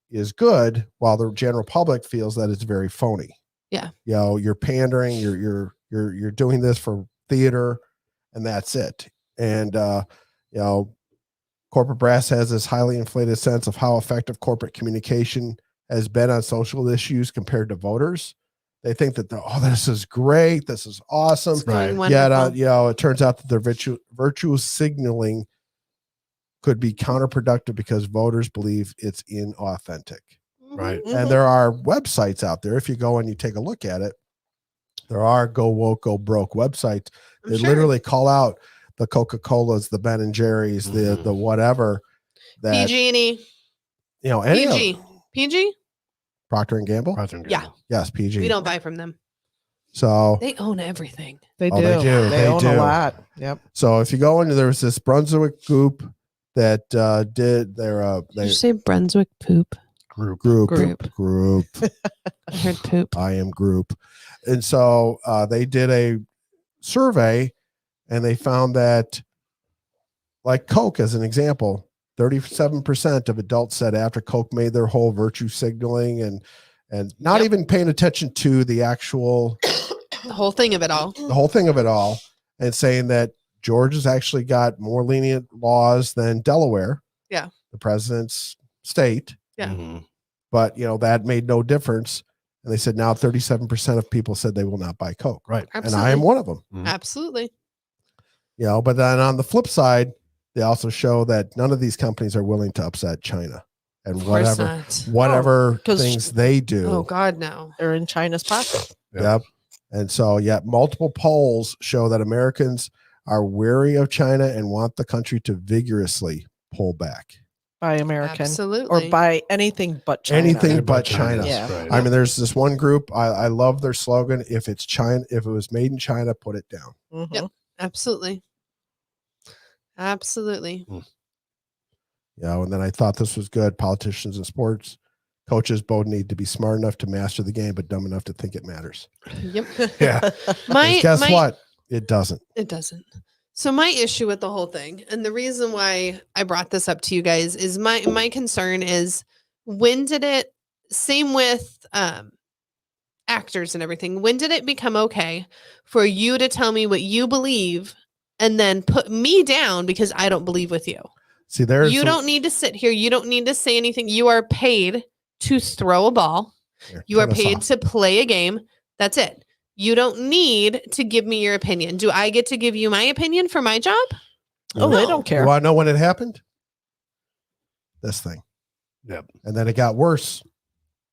is good, while the general public feels that it's very phony. Yeah. You know, you're pandering, you're doing this for theater, and that's it. And you know, corporate brass has this highly inflated sense of how effective corporate communication has been on social issues compared to voters. They think that this is great, this is awesome. It's going Yet, wonderful. you know, it turns out that their virtual signaling could be counterproductive because voters believe it's inauthentic. Right. Mhm. And there are websites out there. If you go and you take a look at it, there are go woke, go broke websites. I'm They sure. literally call out the Coca-Colas, the Ben and Jerry's, the whatever that PG&E. you know, any PG. of PG? Procter and Gamble. Yeah. Yes, PG. We don't buy from them. So They own everything. They do. Oh, they do. They They own do. a lot. Yep. so if you go into, there's this Brunswick group that did their Did you say Brunswick poop? group. I heard poop. I am group. And so they did a survey, and they found that, like Coke as an example, 37% of adults said after Coke made their whole virtue signaling and not Yep. even paying attention to the actual The whole thing of it all. the whole thing of it all, and saying that Georgia's actually got more lenient laws than Delaware. Yeah. The president's state. Yeah. But you know, that made no difference. And they said now 37% of people said they will not buy Coke. Right. Absolutely. And I am one of them. Absolutely. You know, but then on the flip side, they also show that none of these companies are willing to upset China and Of course whatever not. whatever 'cause- things they do. Oh God, no. They're in China's pocket. Yep. And so, yeah, multiple polls show that Americans are wary of China and want the country to vigorously pull back. By American Absolutely. or by anything but China. Anything but China. Yeah. Right. I mean, there's this one group. I love their slogan. If it's China, if it was made in China, put it down. Mhm. Yep. Absolutely. Absolutely. You know, and then I thought this was good. Politicians and sports coaches both need to be smart enough to master the game, but dumb enough to think it matters. Yep. Yeah. My Guess my- what? It doesn't. It doesn't. So my issue with the whole thing, and the reason why I brought this up to you guys, is my concern is, when did it, same with actors and everything, when did it become okay for you to tell me what you believe and then put me down because I don't believe with you? See, there's You don't need to sit here. You don't need to say anything. You are paid to throw a ball. Here, You are turn us paid off. to play a game. That's it. You don't need to give me your opinion. Do I get to give you my opinion for my job? Oh, they don't care. You want to know when it happened? This thing. Yep. And then it got worse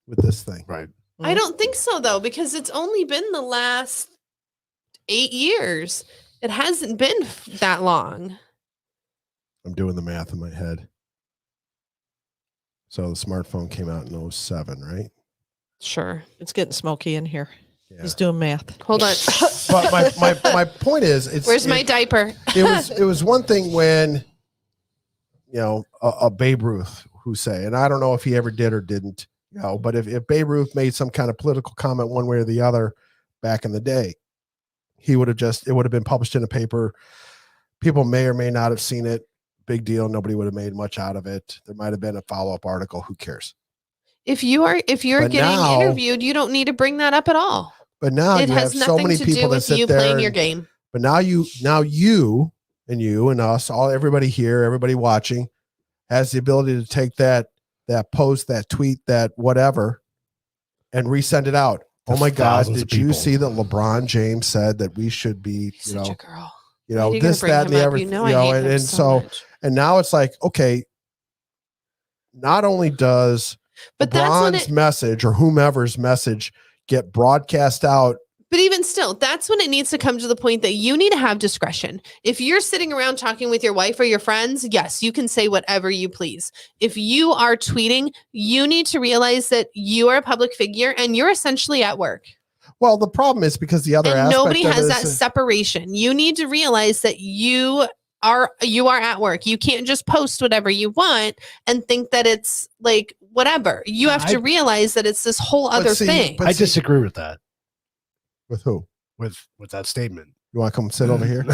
with this thing. Right. I don't think so, though, because it's only been the last 8 years. It hasn't been that long. I'm doing the math in my head. So the smartphone came out in 07, right? Sure. It's getting smoky in here. Yeah. He's doing math. Hold on. But my point is, it's Where's my diaper? it was one thing when, you know, a Babe Ruth who say, and I don't know if he ever did or didn't, you know, but if Babe Ruth made some kind of political comment one way or the other back in the day, it would have been published in a paper. People may or may not have seen it. Big deal. Nobody would have made much out of it. There might have been a follow-up article. Who cares? If you're But getting now- interviewed, you don't need to bring that up at all. But now It you has have so nothing many to people do that with sit you there. playing your and- game. But now you and us, everybody here, everybody watching, has the ability to take that post, that tweet, that whatever, and resend it out. To Oh my God! thousands of Did you people. see that LeBron James said that we should be, He's such a girl. you know, Why are you gonna this, bring that, and him the up? other, You know I hate him and so so, much. and now it's like, okay, not only does But that's when LeBron's it, message or whomever's message get broadcast out. but even still, that's when it needs to come to the point that you need to have discretion. If you're sitting around talking with your wife or your friends, yes, you can say whatever you please. If you are tweeting, you need to realize that you are a public figure and you're essentially at work. Well, the problem is because the other And aspect nobody of has it that is- separation. You need to realize that you are at work. You can't just post whatever you want and think that it's like whatever. You have to realize that it's this whole other thing. I disagree with that. With who? With that statement. You want to come sit over here?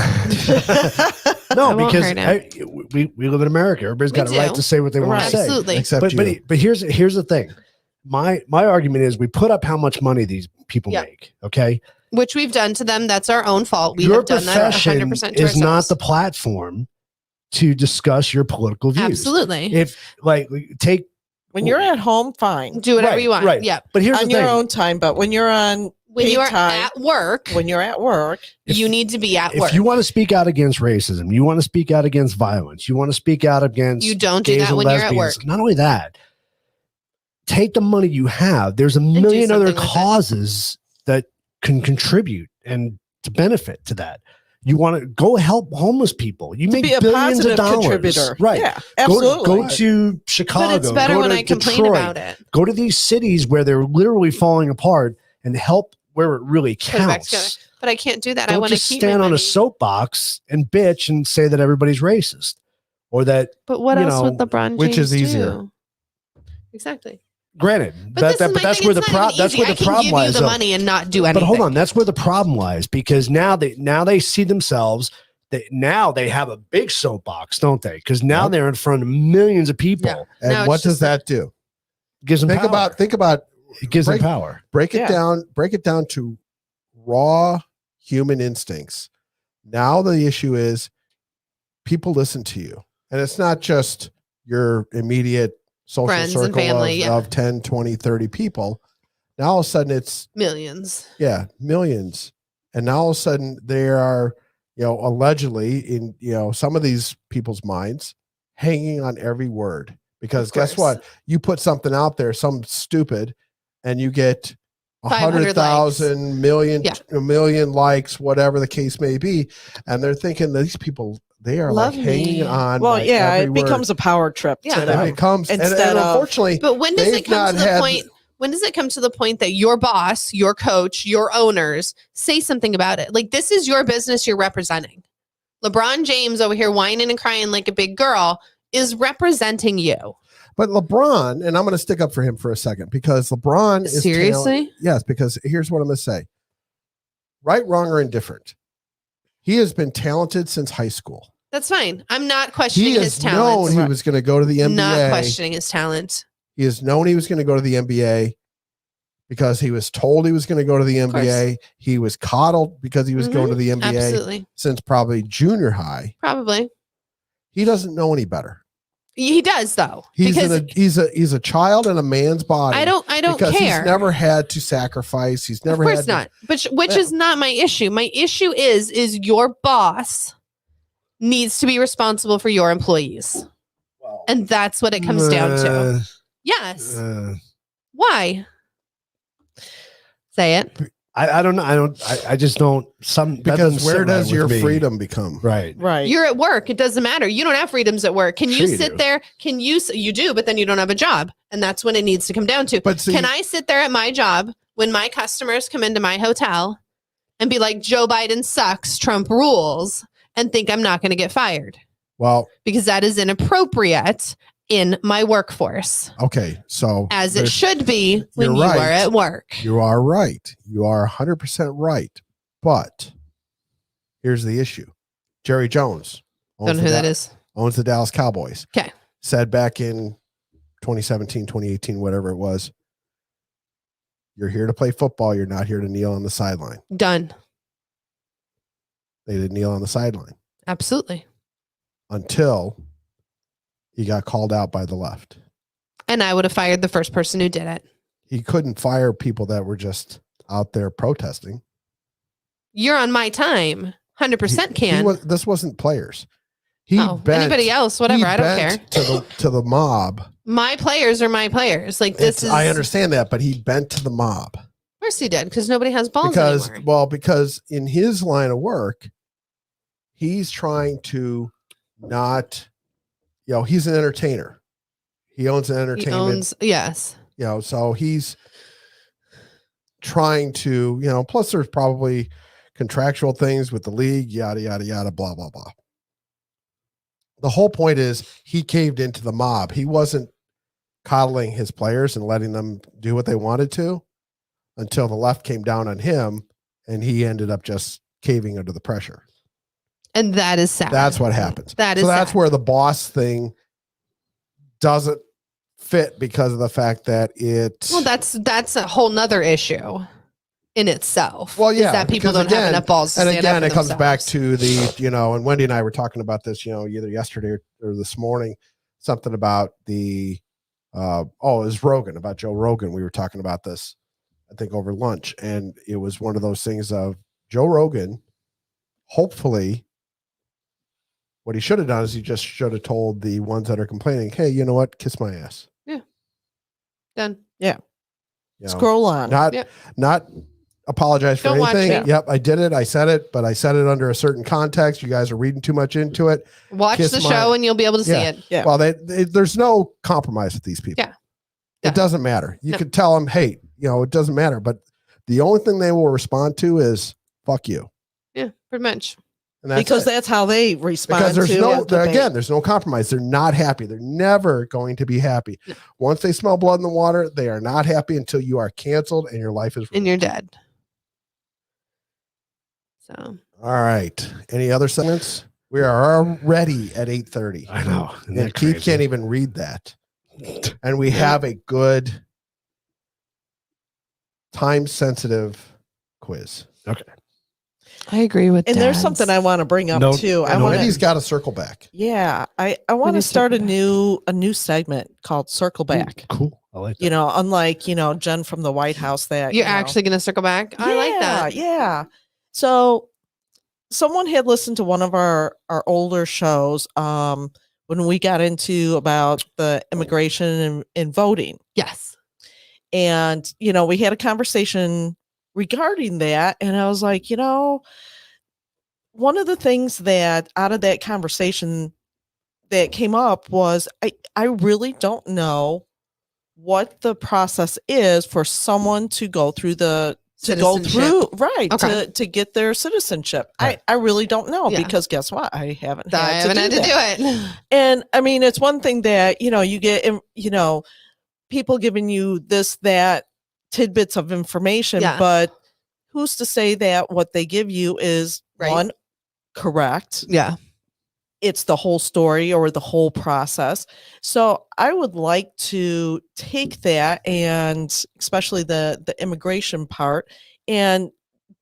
No, won't because hurt him. we live in America. Everybody's got a right do. to say what they want to say. Absolutely. Except you. But here's the thing. My argument is we put up how much money these people Yep. make. Okay. Which we've done to them. That's our own fault. We Your have done that profession 100% to is not ourselves. the platform to discuss your political views. Absolutely. If take When you're at home, fine. Do whatever Right, you want. right. Yeah. But here's On the your thing. own time, but when you're on When paid you are time, at work, when you're at work, you need to be at work. If you want to speak out against racism, you want to speak out against violence, you want to speak out against You don't do gays that and when you're at lesbians, work. Not only that, take the money you have. There's a million other something with it. causes that can contribute and to benefit to that. You want to go help homeless people. You to make be a billions of positive dollars. contributor. Right. Yeah, absolutely. Go to Chicago. but it's better go when to I complain Detroit, about it. Go to these cities where they're literally falling apart and help where it really Put it back together. counts. But I can't do that. I Don't want to just keep stand my on money. a soapbox and bitch and say that everybody's racist or that, But what you else know, would LeBron James which is easier? do? Exactly. granted, But that's where the problem. That's where the problem give lies. you the though. money and not do anything. But hold on, that's where the problem lies because now they see themselves. Now they have a big soapbox, don't they? Because now Yep. they're in front of millions of people. Yeah. And Now what it's does just that do? Gives them Think power. about It gives them break- power. break it Yeah. down to raw human instincts. Now the issue is people listen to you. And it's not just your immediate social Friends and circle family, of, yeah. of 10, 20, 30 people. Now all of a sudden it's Millions. millions. And now all of a sudden there are, allegedly in, some of these people's minds hanging on every word. Because Of guess course. what? You put something out there, some stupid, and you get 500 100,000 million, Yeah. a million likes, whatever the case may be. And they're thinking these people, they are Love like hanging me. on. Well, by yeah, every it word. becomes a power trip. Yeah. to And them. it becomes, and Instead of- unfortunately, But when does they've it come not to the had- point? When does it come to the point that your boss, your coach, your owners say something about it? Like, this is your business you're representing. LeBron James over here whining and crying like a big girl is representing you. but LeBron, and I'm going to stick up for him for a second because LeBron is Seriously? yes, because here's what I'm going to say. Right, wrong, or indifferent. He has been talented since high school. That's fine. I'm not questioning He his has known talent. he was going to go to the NBA. Not questioning his talent. He has known he was going to go to the NBA because he was told he was going to go to the NBA. He was coddled because he was going to the NBA Absolutely. since probably junior high. Probably. He doesn't know any better. He does though. He's because he's a child in a man's body. I don't because care. he's never had to sacrifice. He's never of course had to, not. But which Yeah. is not my issue. My issue is your boss needs to be responsible for your employees. well, And that's what it comes down to. Uh, Yes. uh, Why? Say it. I don't know. I just don't. That because doesn't where sit does right your with me. freedom become? Right. Right. You're at work. It doesn't matter. You don't have freedoms at work. Can Sure you you sit do. there? You do, but then you don't have a job. And that's when it needs to come down to. But see, Can I sit there at my job when my customers come into my hotel and be like, Joe Biden sucks, Trump rules, and think I'm not going to get fired? well, Because that is inappropriate in my workforce, okay, so as it there's- should be when you're you right. are at work. You are right. You are 100% right. But here's the issue. Jerry Jones Don't know who that is. owns the Dallas Cowboys. Okay. Said back in 2017, 2018, whatever it was, you're here to play football. You're not here to kneel on the sideline. Done. They didn't kneel on the sideline Absolutely. until he got called out by the left. And I would have fired the first person who did it. He couldn't fire people that were just out there protesting. You're on my time. 100% can. This wasn't players. He Anybody else, whatever. he I don't care. bent to the mob. My players are my players. Like this is. I understand that, but he bent to the mob Of course he did, because nobody has balls anymore. because in his line of work, he's trying to not, he's an entertainer. He owns an He entertainment, owns, yes. so he's trying to, plus there's probably contractual things with the league, yada, yada, yada, blah, blah, blah. The whole point is he caved into the mob. He wasn't coddling his players and letting them do what they wanted to until the left came down on him and he ended up just caving under the pressure. And that is sad. That's what happens. That is so that's sad. where the boss thing doesn't fit because of the fact that Well, that's a whole nother issue in itself. Well, yeah, is that people because don't have enough balls to and stand again, up it for comes back themselves. to the, and Wendy and I were talking about this, either yesterday or this morning, something about the, it was Rogan, about Joe Rogan. We were talking about this, I think, over lunch. And it was one of those things of Joe Rogan, hopefully, what he should have done is he just should have told the ones that are complaining, hey, you know what? Kiss my ass. Done. Scroll on. Not apologize for Don't watch anything. it. Yep, I did it. I said it, but I said it under a certain context. You guys are reading too much into it. Watch Kiss the my- show and you'll be able to see Yeah. it. Yeah. Well, there's no compromise with these people. Yeah. Yeah. It doesn't matter. You No. could tell them, hey, it doesn't matter. But the only thing they will respond to is fuck you. Yeah, pretty much. And that's Because it. that's how they respond Because there's to debate. there's no compromise. They're not happy. They're never going to be happy. No. Once they smell blood in the water, they are not happy until you are canceled and your life is And ruined. you're dead. So All right. Any other segments? We are already at 8:30. I know. Isn't And that Keith crazy? can't even read that. And we have a good time-sensitive quiz. I agree with And there's something I want to bring up No, too. I no, want Wendy's to, got to circle back. I want to Maybe start a circle new segment called Circle Back. Cool. I like that. Unlike Jen from the White House. That You're actually going to circle back. I like that. Yeah. So someone had listened to one of our older shows when we got into about the immigration and voting. Yes. And, we had a conversation regarding that. And I was like, one of the things that out of that conversation that came up was I really don't know what the process is for someone to go through to go through Okay. to get their citizenship. Right. I really don't know Yeah. because guess what? I haven't I had haven't to had do to that. do it. And I mean, it's one thing that, you get, people giving you that tidbits of information, Yeah. but who's to say that what they give you is Right. one, correct? Yeah. It's the whole story or the whole process. So I would like to take that and especially the immigration part and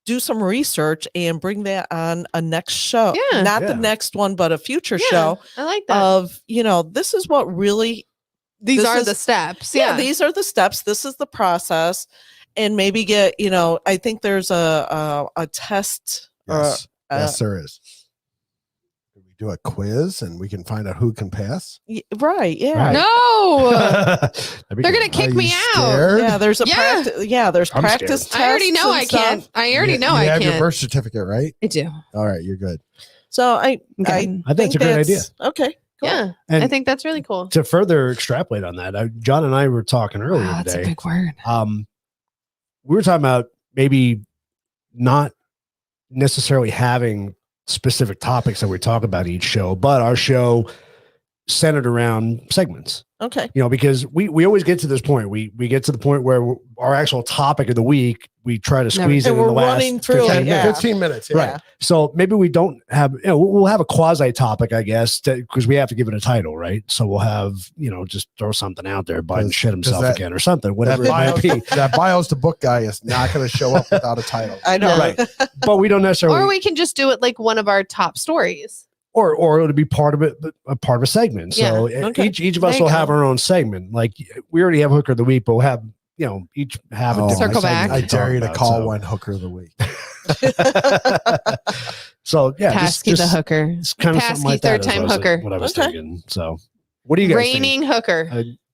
do some research and bring that on a next show. Yeah. Not Yeah. the next one, but a future Yeah, show I like that. of, this is what really These this are is- the steps. yeah, Yeah. these are the steps. This is the process. And maybe get, I think there's a test. Yes. Or, Yes, there is. Could we do a quiz and we can find out who can pass? right. Yeah. Right. No. That'd be They're good. going to kick Are me you out. scared? Yeah. There's a Yeah. practice. Yeah. There's I'm practice scared. I already tests know and I can't. stuff. I already know you I have your can't. birth certificate, right? I do. All right, you're good. So I Okay. I think it's a great idea. Okay. Cool. Yeah. And I think that's really cool. to further extrapolate on that, John and I were talking earlier Wow, that's a today. big word. We were talking about maybe not necessarily having specific topics that we talk about each show, but our show centered around segments. Okay. Because we always get to this point. We get to the point where our actual topic of the week, we try to squeeze And it in the we're last running through 15 it, yeah. minutes. 15 minutes. Yeah. Right. So maybe we don't have, we'll have a quasi topic, I guess, because we have to give it a title, right? So we'll have, just throw something out there, Biden Does- shit himself does that- again or something, That whatever it might bios, be. that bios to book guy is not going to show up without a title. I know. No. Right. But we don't necessarily, Or we can just do it like one of our top stories. or it'll be part of it, a part of a segment. So Yeah. Okay. each of There us you will go. have our own segment. Like we already have Hooker of the Week, but we'll have, each have a Oh, different Circle segment back. I to talk dare you to about, call so. one hooker of the week. So yeah, Pasky the hooker. It's kind of something Pasky like that third is time what I was- hooker. What I was Okay. thinking. So what do you guys think? Raining hooker.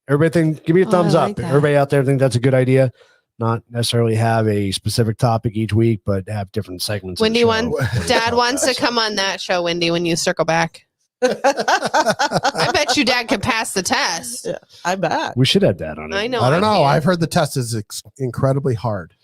Everybody think, give me a Oh, thumbs I up. like that. Everybody out there think that's a good idea. Not necessarily have a specific topic each week, but have different segments. of the Wendy show wants- where we Dad talk wants to about. come on that show, Wendy, when you circle back. I bet you Dad could pass the test. I bet. We should have that on it. I know. I don't know. can't. I've heard the test is incredibly hard.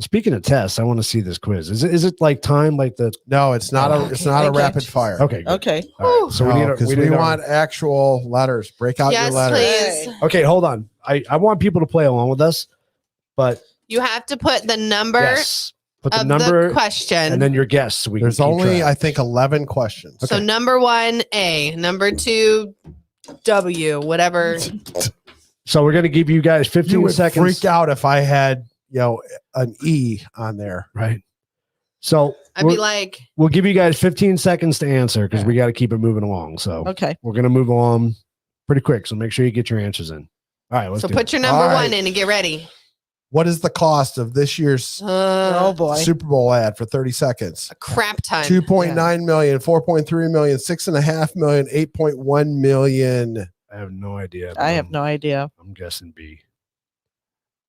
Speaking of tests, I want to see this quiz. Is it like time like the? No, it's not a Okay. rapid fire. Okay. Good. Okay. All right. So we need because we want actual letters. Break out your Yes, letters. please. Okay, hold on. I want people to play along with us, but You have to put the number yes, put the of number the question. and then your guess. So we There's can keep only, track. I think, 11 questions. So number 1, A. Number 2, W. Whatever. So we're gonna give you guys You 15 would seconds. freak out if I had, an E on there. Right. So I'd be like, we'll give you guys 15 seconds to answer because we got to keep it moving along. So Okay. we're gonna move along pretty quick. So make sure you get your answers in. All right. Let's so do put it. your number All 1 right. in and get ready. What is the cost of this year's Oh boy. Super Bowl ad for 30 seconds? A crap ton. 2.9 million, 4.3 million, 6.5 million, 8.1 million. I have no idea. I have no idea. I'm guessing B.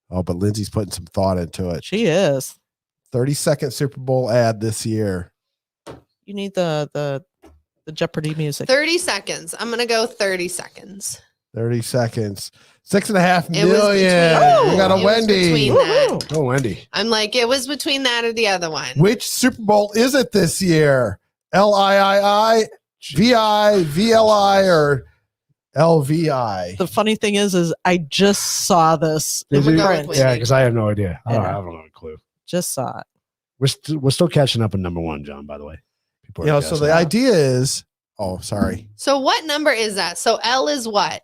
Oh, but Lindsay's putting some thought into it. She is. 30-second Super Bowl ad this year. You need the Jeopardy music. 30 seconds. I'm going to go 30 seconds. 30 seconds. 6.5 It was million. between- You got a it was Wendy. between that. Woohoo. Oh, Wendy. I'm like, it was between that or the other one. Which Super Bowl is it this year? LIII, VI, VLI, or LVI? The funny thing is I just saw this. Did I'm gonna you? go with print. Wendy. Yeah, because I have no idea. I Yeah. don't know a clue. Just saw it. We're still catching up in number 1, John. By the way, people are So guessing. the idea is, sorry. So what number is that? So L is what?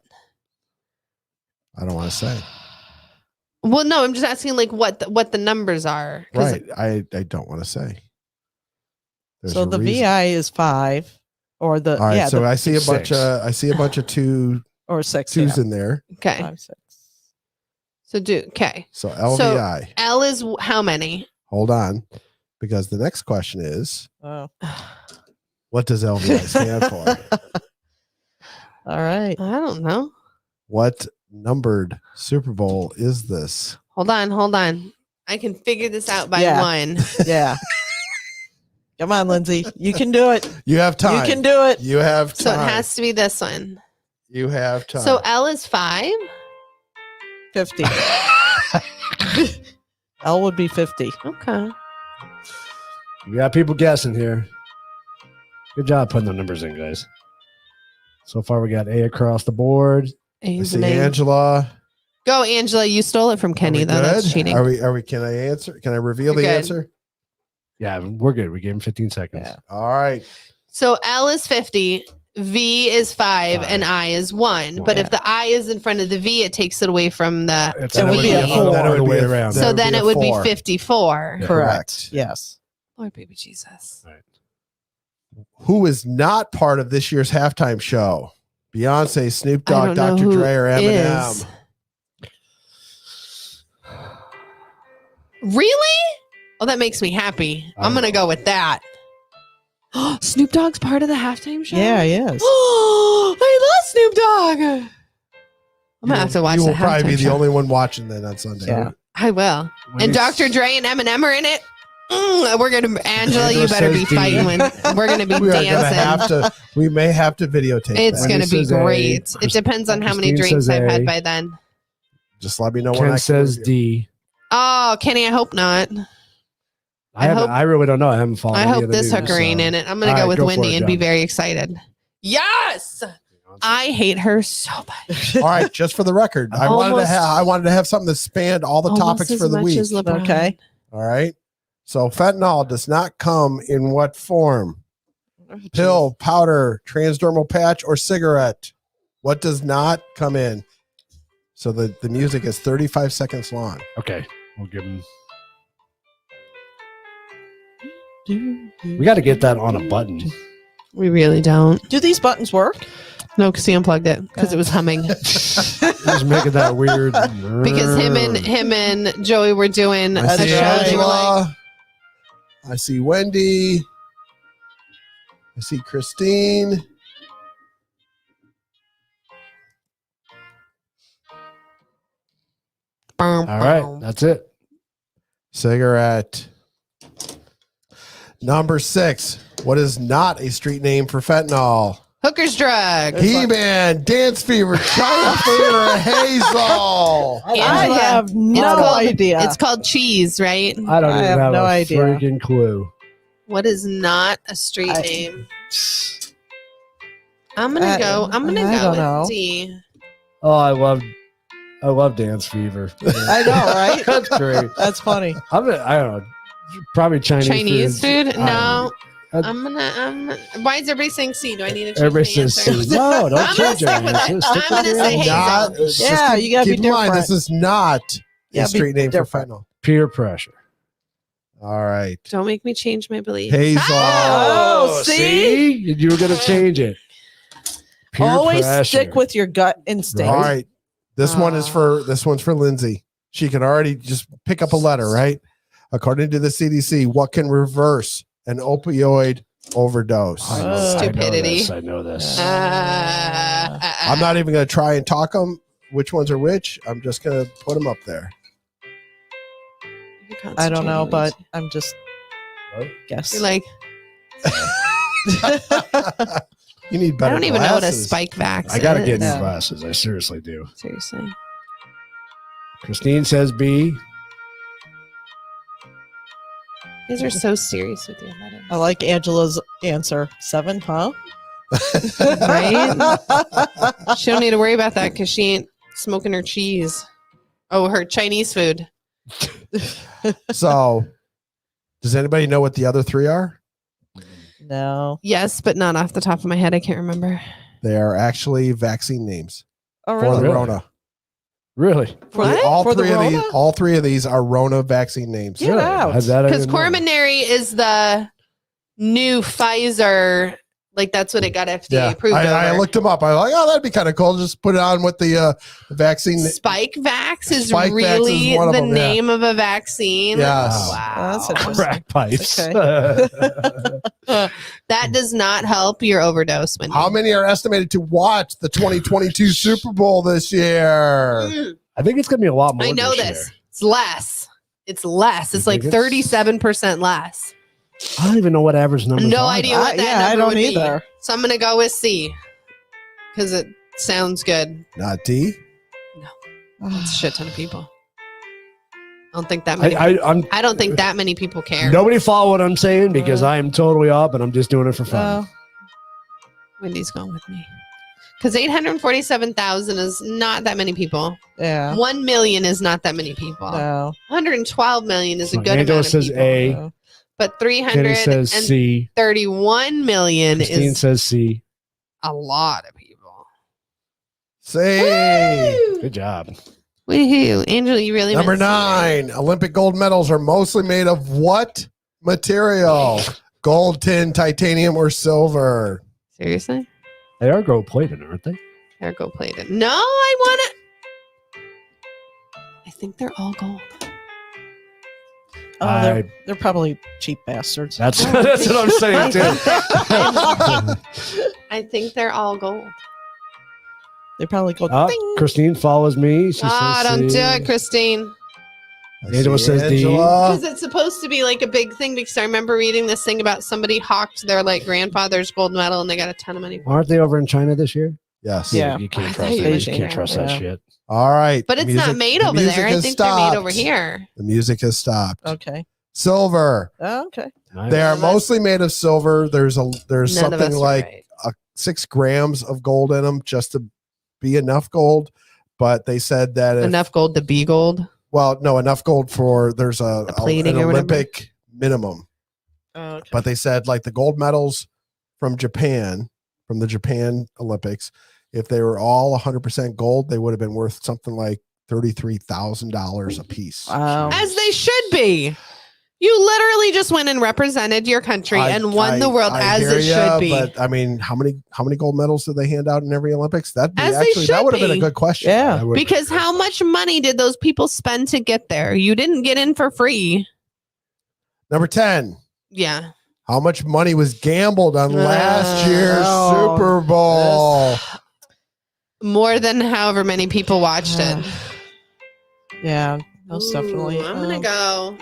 I don't want to say. Well, no, I'm just asking like what the numbers are. 'Cause Right. I don't want to say. There's So a the reason. VI is 5 or the All right. yeah, so the, I see a six. bunch of or 6. twos Yeah. in there. Okay. 5, 6. So okay. So LVI. L is how many? Hold on. Because the next question is, Oh. what does LVI stand for? All right. I don't know. What numbered Super Bowl is this? Hold on. I can figure this out by Yeah. 1. Yeah. Come on, Lindsay. You can do it. You have time. You can do it. You have So time. it has to be this one. You have time. So L is 5. 50. L would be 50. Okay. We got people guessing here. Good job putting the numbers in, guys. So far, we got A across the board. I A's see and A's. Angela. Go, Angela. You stole it from Kenny, Are we though. That's good? cheating. Are we? Can I answer? Can I reveal You're the good. answer? Yeah, we're good. We gave him 15 seconds. Yeah. All right. So L is 50, V is 5, and I is 1. But if the I is in front of the V, it takes it away from the. It's It would be a four. the other way around. So then it would be four. 54. Yeah. Correct. Yes. Lord, baby Jesus. Who is not part of this year's halftime show? Beyonce, Snoop I Dogg, don't know Dr. who Dre, or Eminem? is. Really? Oh, that makes me happy. I'm going to go with that. Snoop Dogg's part of the halftime show? Yeah, yes. I love Snoop Dogg. I'm going to have to watch You the will probably be halftime the show. only one watching then on Sunday. Yeah. I will. And Dr. Dre and Eminem are in it. We're going to, Angela, you better be says D. fighting when we're going to be We are gonna dancing. have to. We may have to videotape It's that. going to be says A. great. It depends on how many Christine drinks says I've A. had by then. Just let me know when Ken I can says review. D. Oh, Kenny, I hope not. I really don't know. I haven't followed. I any hope of the this news, hooker ain't so- in it. I'm going All to go right, with go for Wendy it, and be John. very excited. Yes. I hate her so much. All right, just for the record, I Almost- wanted to have something that spanned all the Almost topics as for the much week. as LeBron. Okay. All right. So fentanyl does not come in what form? Pill, powder, transdermal patch, or cigarette? What does not come in? So the music is 35 seconds long. Okay, we'll give him. We got to get that on a button. We really don't. Do these buttons work? No, because he unplugged it because it was humming. Just making that weird. Because him and Joey were doing I a see show. They were like, Angela. I see Wendy. I see Christine. All right, that's it. Cigarette. Number 6. What is not a street name for fentanyl? Hooker's drug. He-Man, Dance Fever, China Fever, Hazel. I Angela, have no idea. It's called cheese, right? I don't I even have have no a idea. freaking clue. What is not a street name? I'm gonna go don't with know. D. Oh, I love Dance Fever. I know, right? That's great. That's funny. I don't know. Probably Chinese food? I No. don't know. I'm gonna. Why is everybody saying C? Do I need to change Everybody my says answer? C. No, don't I'm change your gonna stick with answer. it. Stick I'm with gonna your say answer. Not, Hazel. just Yeah, you gotta keep be in mind, different. this is not Yeah, a street be name for different. fentanyl. Peer pressure. All right. Don't make me change my belief. Hazel. Oh, see? You were going to change it. Peer Always pressure. stick with your gut instinct. All right. This one's for Lindsay. She can already just pick up a letter, right? According to the CDC, what can reverse an opioid overdose? I know Stupidity. I know this. I'm not even going to try and talk them which ones are which. I'm just going to put them up there. I don't know, but I'm just What? guess. You're like, You need better I don't even know what a glasses. spike vax I got to is. get new Yeah. glasses. I seriously do. Seriously. Christine says B. You guys are so serious with your letters. I like Angela's answer. 7, huh? Right? She don't need to worry about that because she ain't smoking her cheese. Oh, her Chinese food. So, does anybody know what the other three are? No. Yes, but not off the top of my head. I can't remember. They are actually vaccine names Oh, for the really? Really? Rona. Really? What? All For the three of these, Rona? all three of these are Rona vaccine names. Get Really? out. Has that Because even known? Coronary is the new Pfizer. Like, that's what it got FDA Yeah, approved I over. looked them up. I was like, oh, that'd be kind of cool. Just put it on with the vaccine. Spike Vax is Spike Vax really is one of the them, yeah. name of a vaccine. Yes. Wow. That's interesting. Crack pipes. Okay. That does not help your overdose. Wendy. How many are estimated to watch the 2022 Super Bowl this year? I think it's going to be a lot more. I know this this. year. It's less. It's less. It's You like think it's- 37% less. I don't even know what average numbers No are. idea what that yeah, I number don't would be. either. So I'm gonna go with C because it sounds good. Not D. That's a shit ton of people. I don't think that many. I'm I don't think that many people care. nobody follow what I'm saying because I am totally up and I'm just doing it for fun. No. Wendy's going with me because 847,000 is not that many people. Yeah. 1 million is not that many people. No. 112 million is a So good Angela amount of says people. A. No. But Kenny says 331 C. million Christine is says C. a lot of people. Say Good job. Woohoo. Angela, you really number meant C, right? 9. Olympic gold medals are mostly made of what material? Gold, tin, titanium, or silver? Seriously? They are gold plated, aren't they? They're gold plated. No, I want it. I think they're all gold. Oh, they're probably cheap bastards. That's No, I that's think- what I'm saying too. I think they're all gold. They probably go. Oh, Christine follows me. She Ah, says don't C. do it, Christine. I Angela see says D. Angela. Because it's supposed to be like a big thing. Because I remember reading this thing about somebody hawked their like grandfather's gold medal and they got a ton of money. Aren't they over in China this year? Yes. Yeah. You I can't thought trust you that. were You saying can't that. trust that Yeah. shit. All right. But it's not made the over music there. I has think they're made over stopped. here. The music has stopped. Okay. Silver. Oh, okay. Nice. They are None of us- mosely made of silver. There's None of something us are like right. 6 grams of gold in them just to be enough gold. But they said that Enough gold to be gold. enough gold for there's The plating an or whatever. Olympic minimum. Oh, okay. But they said like the gold medals from Japan, from the Japan Olympics, if they were all 100% gold, they would have been worth something like $33,000 a piece. Wow. As they should be. You literally just went and represented your country and won the world as hear it ya, should be. But I mean, how many gold medals did they hand out in every Olympics? As they That should would have been a be. good question. Yeah. That would- Because how much money did those people spend to get there? You didn't get in for free. Number 10. Yeah. How much money was gambled on last year's oh, Super Bowl? More than however many people watched it. Yeah. Most definitely. I'm going to go.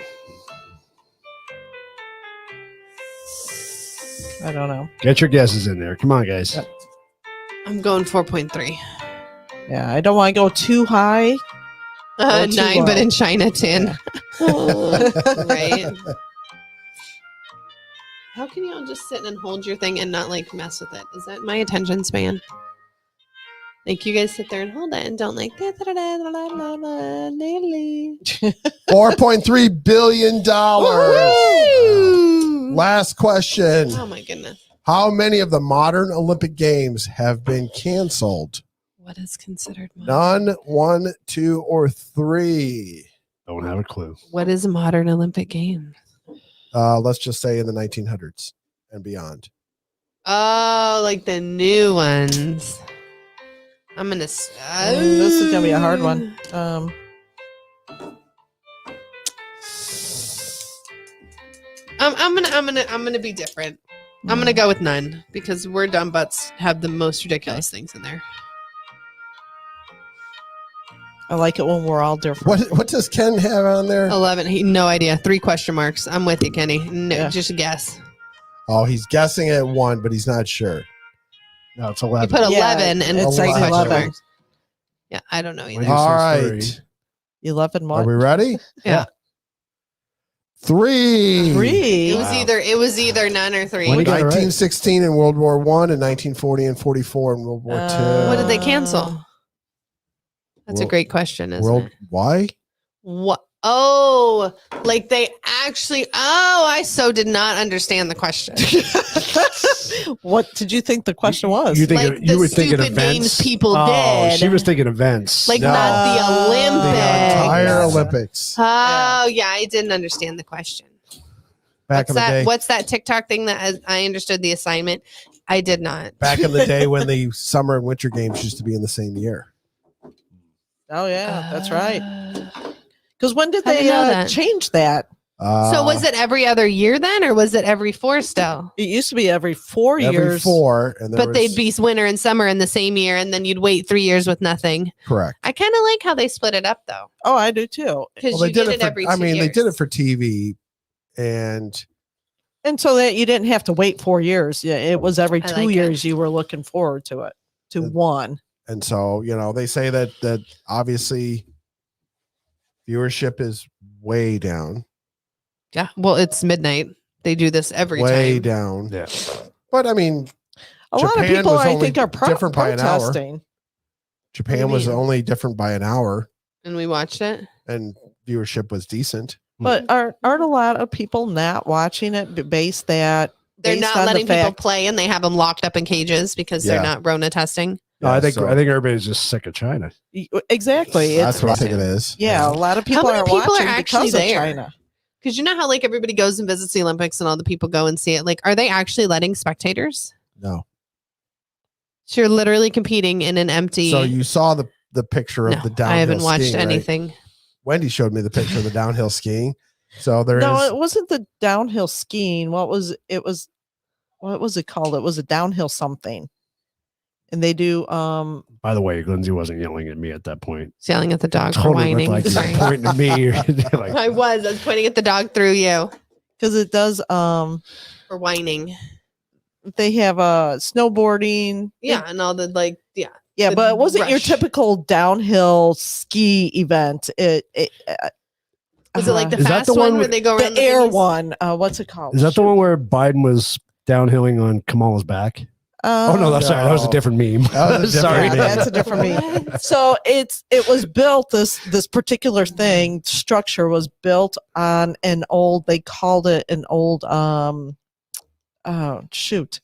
I don't know. Get your guesses in there. Come on, guys. I'm going 4.3. Yeah, I don't want to go too high. Or too 9, but low. in China 10. Right. How can y'all just sit and hold your thing and not like mess with it? Is that my attention span? Like you guys sit there and hold it and don't like $4.3 billion. Last question. Oh my goodness. How many of the modern Olympic Games have been canceled? What is considered modern? None, 1, 2, or 3. Don't have a clue. What is a modern Olympic game? Let's just say in the 1900s and beyond. Oh, like the new ones. I'm gonna. This is gonna be a hard one. I'm gonna be different. I'm gonna go with none because we're dumb butts have the most ridiculous things in there. I like it when we're all different. What does Ken have on there? 11. No idea. 3 question marks. I'm with you, Kenny. No, Yeah. just a guess. Oh, he's guessing at 1, but he's not sure. No, it's You 11. put 11 Yeah, and it's 3 like question 11. marks. Yeah, I don't know either. What All says right. 11 Are more. we ready? Yeah. 3. 3. It was either none or 3. When did- 1916 in World War I and 1940 and 44 in World War II. What did they cancel? That's a World- great question, isn't it? Why? What? Oh, like they actually. Oh, I so did not understand the question. What did you think the question was? You think Like you the were thinking stupid events? games people Oh, did. she was thinking events. Like No. not the The Olympics. entire Gotcha. Olympics Oh, yeah, I didn't understand the question. back in the day. What's that TikTok thing that I understood the assignment? I did not. Back in the day when the summer and winter games used to be in the same year. Oh yeah, that's right. Uh, Because when did I they didn't know that. change that? So was it every other year then, or was it every 4 still? It used to be every 4 every years. 4? And But they'd be winter and summer in the same year, and then you'd wait 3 years with nothing. correct. I kind of like how they split it up though, Oh, I do too. because Well, they you did get it it for. every 2 I mean, years. they did it for TV, and And so that you didn't have to wait 4 years. Yeah, it was every I 2 like it. years you were looking forward to it. To Yeah. one. so they say that obviously viewership is way down, Yeah, well, it's midnight. They do this every way time. down. Yeah. But I mean, A lot of Japan people, was I only think, are different by an hour. protesting. Japan was mean? only different by an hour, And we watched it. and viewership was decent. But aren't a lot of people not watching it based They're based not on the letting people fact- play, and they have them locked up in cages because Yeah. they're not Rona testing. No, I Yeah, think so everybody's just sick of China. Exactly. that's what I It's, think it is. yeah, a lot of people many aren't people are watching actually because of there? China. Because you know how like everybody goes and visits the Olympics, and all the people go and see it. Like, are they actually letting spectators? No. So you're literally competing in an empty. So you saw the picture of No, the downhill I haven't watched skiing, right? anything. Wendy showed me the picture of the downhill skiing. So there is. No, it wasn't the downhill skiing. What was it called? It was a downhill something. And they do By the way, Lindsay wasn't yelling at me at that point. Yelling at the dog for Totally whining. looked like Sorry. you're pointing at me. Like, I was pointing at the dog through you because it does for whining. they have snowboarding. Yeah, and all the like. Yeah, Yeah, the but it wasn't your rush. typical downhill ski event. was it like the Is that fast the one, one where with they go around the air thingies? one? What's it called? is that the one where Biden was downhilling on Kamala's back? Oh no, that's sorry. That was a No. different meme. That was a sorry. different Yeah, meme. that's a different meme. What? So it was built, this particular thing structure was built on an old, they called it an old shoot,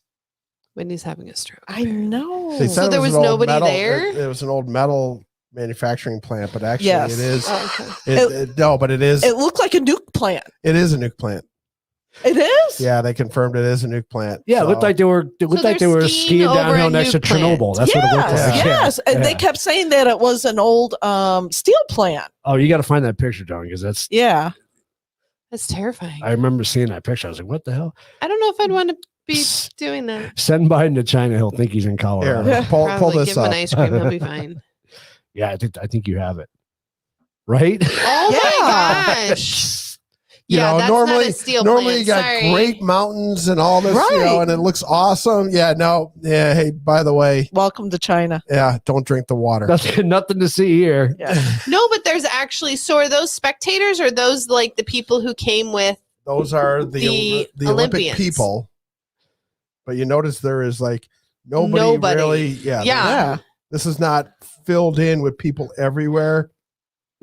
Wendy's having a stroke. I know. They said So it there an was old nobody metal- there? It was an old metal manufacturing plant, but actually Yes. it is. Oh, okay. But it is. It looked like a nuke plant. It is a nuke plant. It is. Yeah, they confirmed it is a nuke plant. Yeah, it looked So- like they were skiing over downhill a next to nuke plant. Chernobyl. That's what it looked Yes, like. yes. And they kept saying that it was an old steel plant. Oh, you got to find that picture, John, because that's. Yeah. That's terrifying. I remember seeing that picture. I was like, "What the hell?" I don't know if I'd want to be doing that. Send Biden to China. He'll think he's in Here, Colorado. pull Probably this give him up. an ice cream. He'll be fine. Yeah, I think you have it. Right? Oh Yeah. my gosh. Yeah, that's not a steel normally you plant. got Sorry. great mountains and all this, Right. and it looks awesome. Yeah, no, yeah. Hey, by the way, Welcome to China. yeah, don't drink the water. Nothing to see here. Yeah. No, but there's actually. So are those spectators or those like the people who came with? Those are the Olympic Olympians. people. But you notice there is like nobody. Really. Yeah. Yeah. This is not filled in with people everywhere.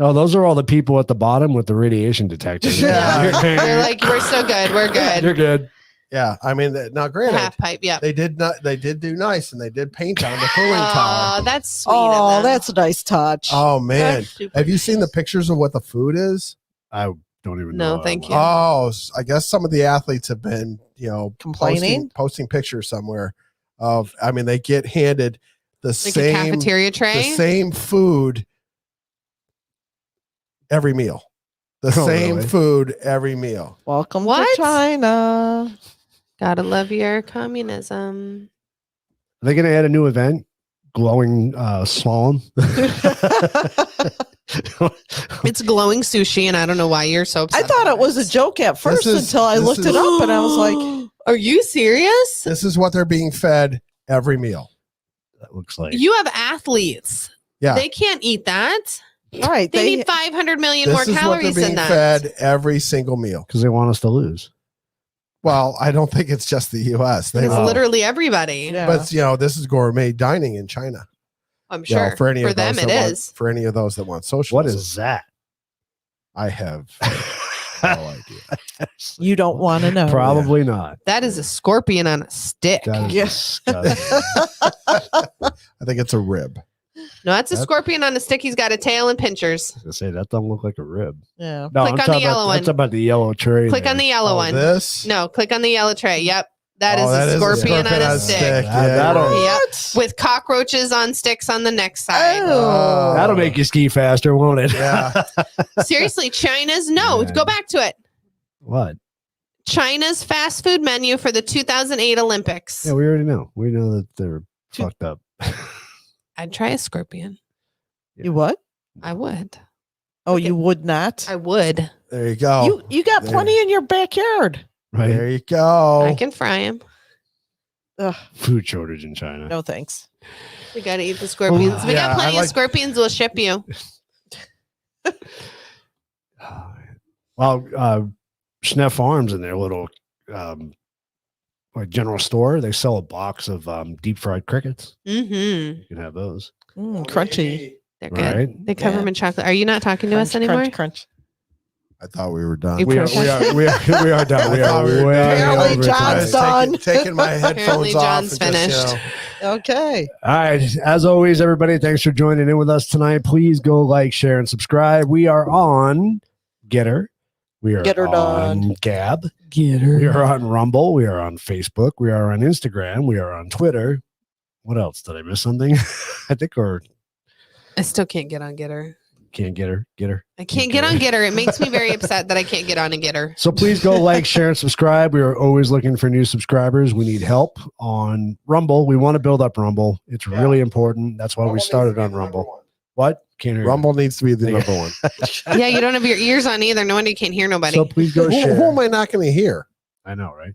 No, those are all the people at the bottom with the radiation detectors. Yeah. They're like, we're so good. We're good. You're good. Yeah. I mean, now granted, Half pipe. Yeah. they did do nice, and they did paint on the cooling tower. Oh, that's sweet. Oh, of them. that's a nice touch. Oh man, That's super have you seen the nice. pictures of what the food is? I don't even No, know. thank you. Oh, I guess some of the athletes have been, Complaining? posting pictures somewhere of. I mean, they get handed the Like same a cafeteria tray. the same food every meal. The Oh, same really? food every meal. Welcome What? to China. Gotta love your communism. Are they going to add a new event? Glowing slalom? It's glowing sushi, and I don't know why you're so I upset. thought about it was a joke at first is- until I this looked is- it up and I was like, Are you serious? This is what they're being fed every meal. That looks like. You have athletes. Yeah. They can't eat that. right. They need 500 million more This is what they're calories being than that. fed every single meal. Because they want us to lose. Well, I don't think it's just the U.S. They It's Oh. literally everybody. Yeah. But this is gourmet dining in China. I'm You know, sure. for any For of them, those it that want- is. for any of those that want socialism. What is that? I have no idea. You don't want to know. Probably not. That is a scorpion on a stick. That is Yes. disgusting. I think it's a rib. No, that's a That- scorpion on a stick. He's got a tail and pinchers. I was gonna say that doesn't look like a rib. Yeah. No, Click on the talking yellow about, one. I'm talking about the yellow tray. Click there. on the yellow one. This? No, click on the yellow tray. Yep. That is Oh, that a is a scorpion on a stick. That- Yeah, that'll- you're right. Yep. With cockroaches on sticks on the next side. Oh. That'll make you ski faster, won't it? Yeah. Seriously, China's no. Yeah. Go back to it. What? China's fast food menu for the 2008 Olympics. Yeah, we already know. We know that they're fucked up. I'd try a scorpion. You what? I would. Oh, you would not? I would. There you go. You got There. plenty in your backyard. Right? There you go. I can fry them. Ugh, Food shortage in China. no thanks. We got to eat the scorpions. We Yeah, got plenty I of like- scorpions. We'll ship you. Well, Schneff Farms in their little like general store, they sell a box of deep fried crickets. Mm-hmm. You can have those. Crunchy. They're good. Right? They cover Yeah. them in chocolate. Are you not talking to us Crunch, anymore? crunch, crunch. I thought we were done. You We are done. We are way Apparently over John's time. done. Taking my Apparently headphones off. John's and just, finished. Okay. All right. As always, everybody, thanks for joining in with us tonight. Please go like, share, and subscribe. We are on Getter. We are Getter on done. Gab. Get We are on Rumble. We are on Facebook. We are on Instagram. We are on Twitter. What else? Did I miss something? I think, or I still can't get on Getter. can't get her. I can't get on Getter. It makes me very upset that I can't get on a Getter. So please go like, share, and subscribe. We are always looking for new subscribers. We need help on Rumble. We want to build up Rumble. It's really important. That's why we started on Rumble. What? Can't hear you. Rumble needs to be the number one. Yeah, you don't have your ears on either. No wonder you can't hear nobody. So please go Who share. am I not going to hear? I know, right?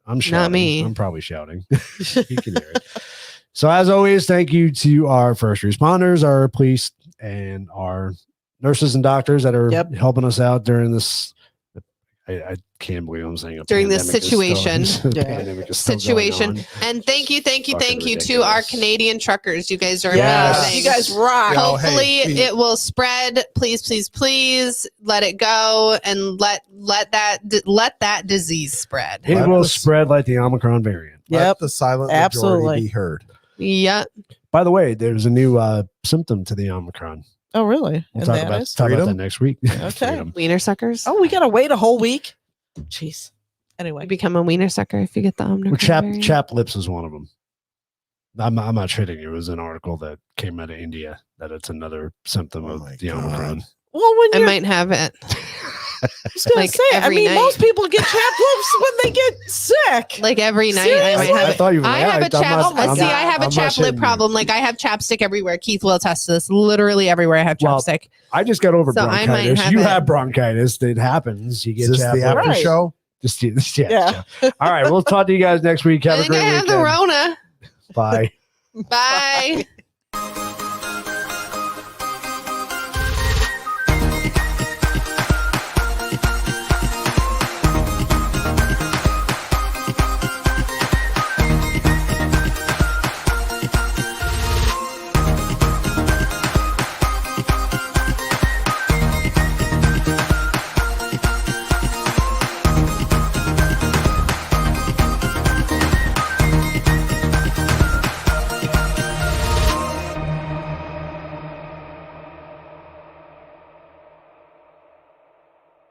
I'm shouting. me. I'm probably shouting. You can hear it. So as always, thank you to our first responders, our police, and our nurses and doctors that are Yep. helping us out during this. I can't believe I'm saying a During this pandemic is still- situation. the Yeah. pandemic is still going Situation. on. And thank you Fucking to our ridiculous. Canadian truckers. You guys are Yes. amazing. You guys rock. Yeah. Hopefully hey, it will spread. Please, please, please let it go and let that disease spread. It Let will us- spread like the Omicron variant. Let Yep. the silent Absolutely. majority be heard. Yeah. By the way, there's a new symptom to the Omicron. Oh, really? We'll And talk that about, is? talk about Freedom? that next week. Okay. Freedom. Wiener suckers. Oh, we got to wait a whole week? Jeez. You Anyway. become a wiener sucker if you get the Omicron. Well, variant. chap lips is one of them. I'm not shitting you. It was an article that came out of India that it's another symptom Oh of my the God. Omicron. Well, when I you're might have it. was gonna Like say, I every mean, night. most people get chapped lips when they get sick. Like every night, I might Seriously? have. I thought you were. I have a Oh my chap. See, God. I have a I'm not chap lip shitting you. problem. Like I have chapstick everywhere. Keith will attest to this. Literally everywhere I have Well, chapstick. I just got over So I might bronchitis. have You it. have bronchitis. It happens. You Is get this chapped the lips. after Right. show? Just Yeah. All right. We'll talk to you guys next week. Have I a think I great have weekend. the Rona. Bye. Bye.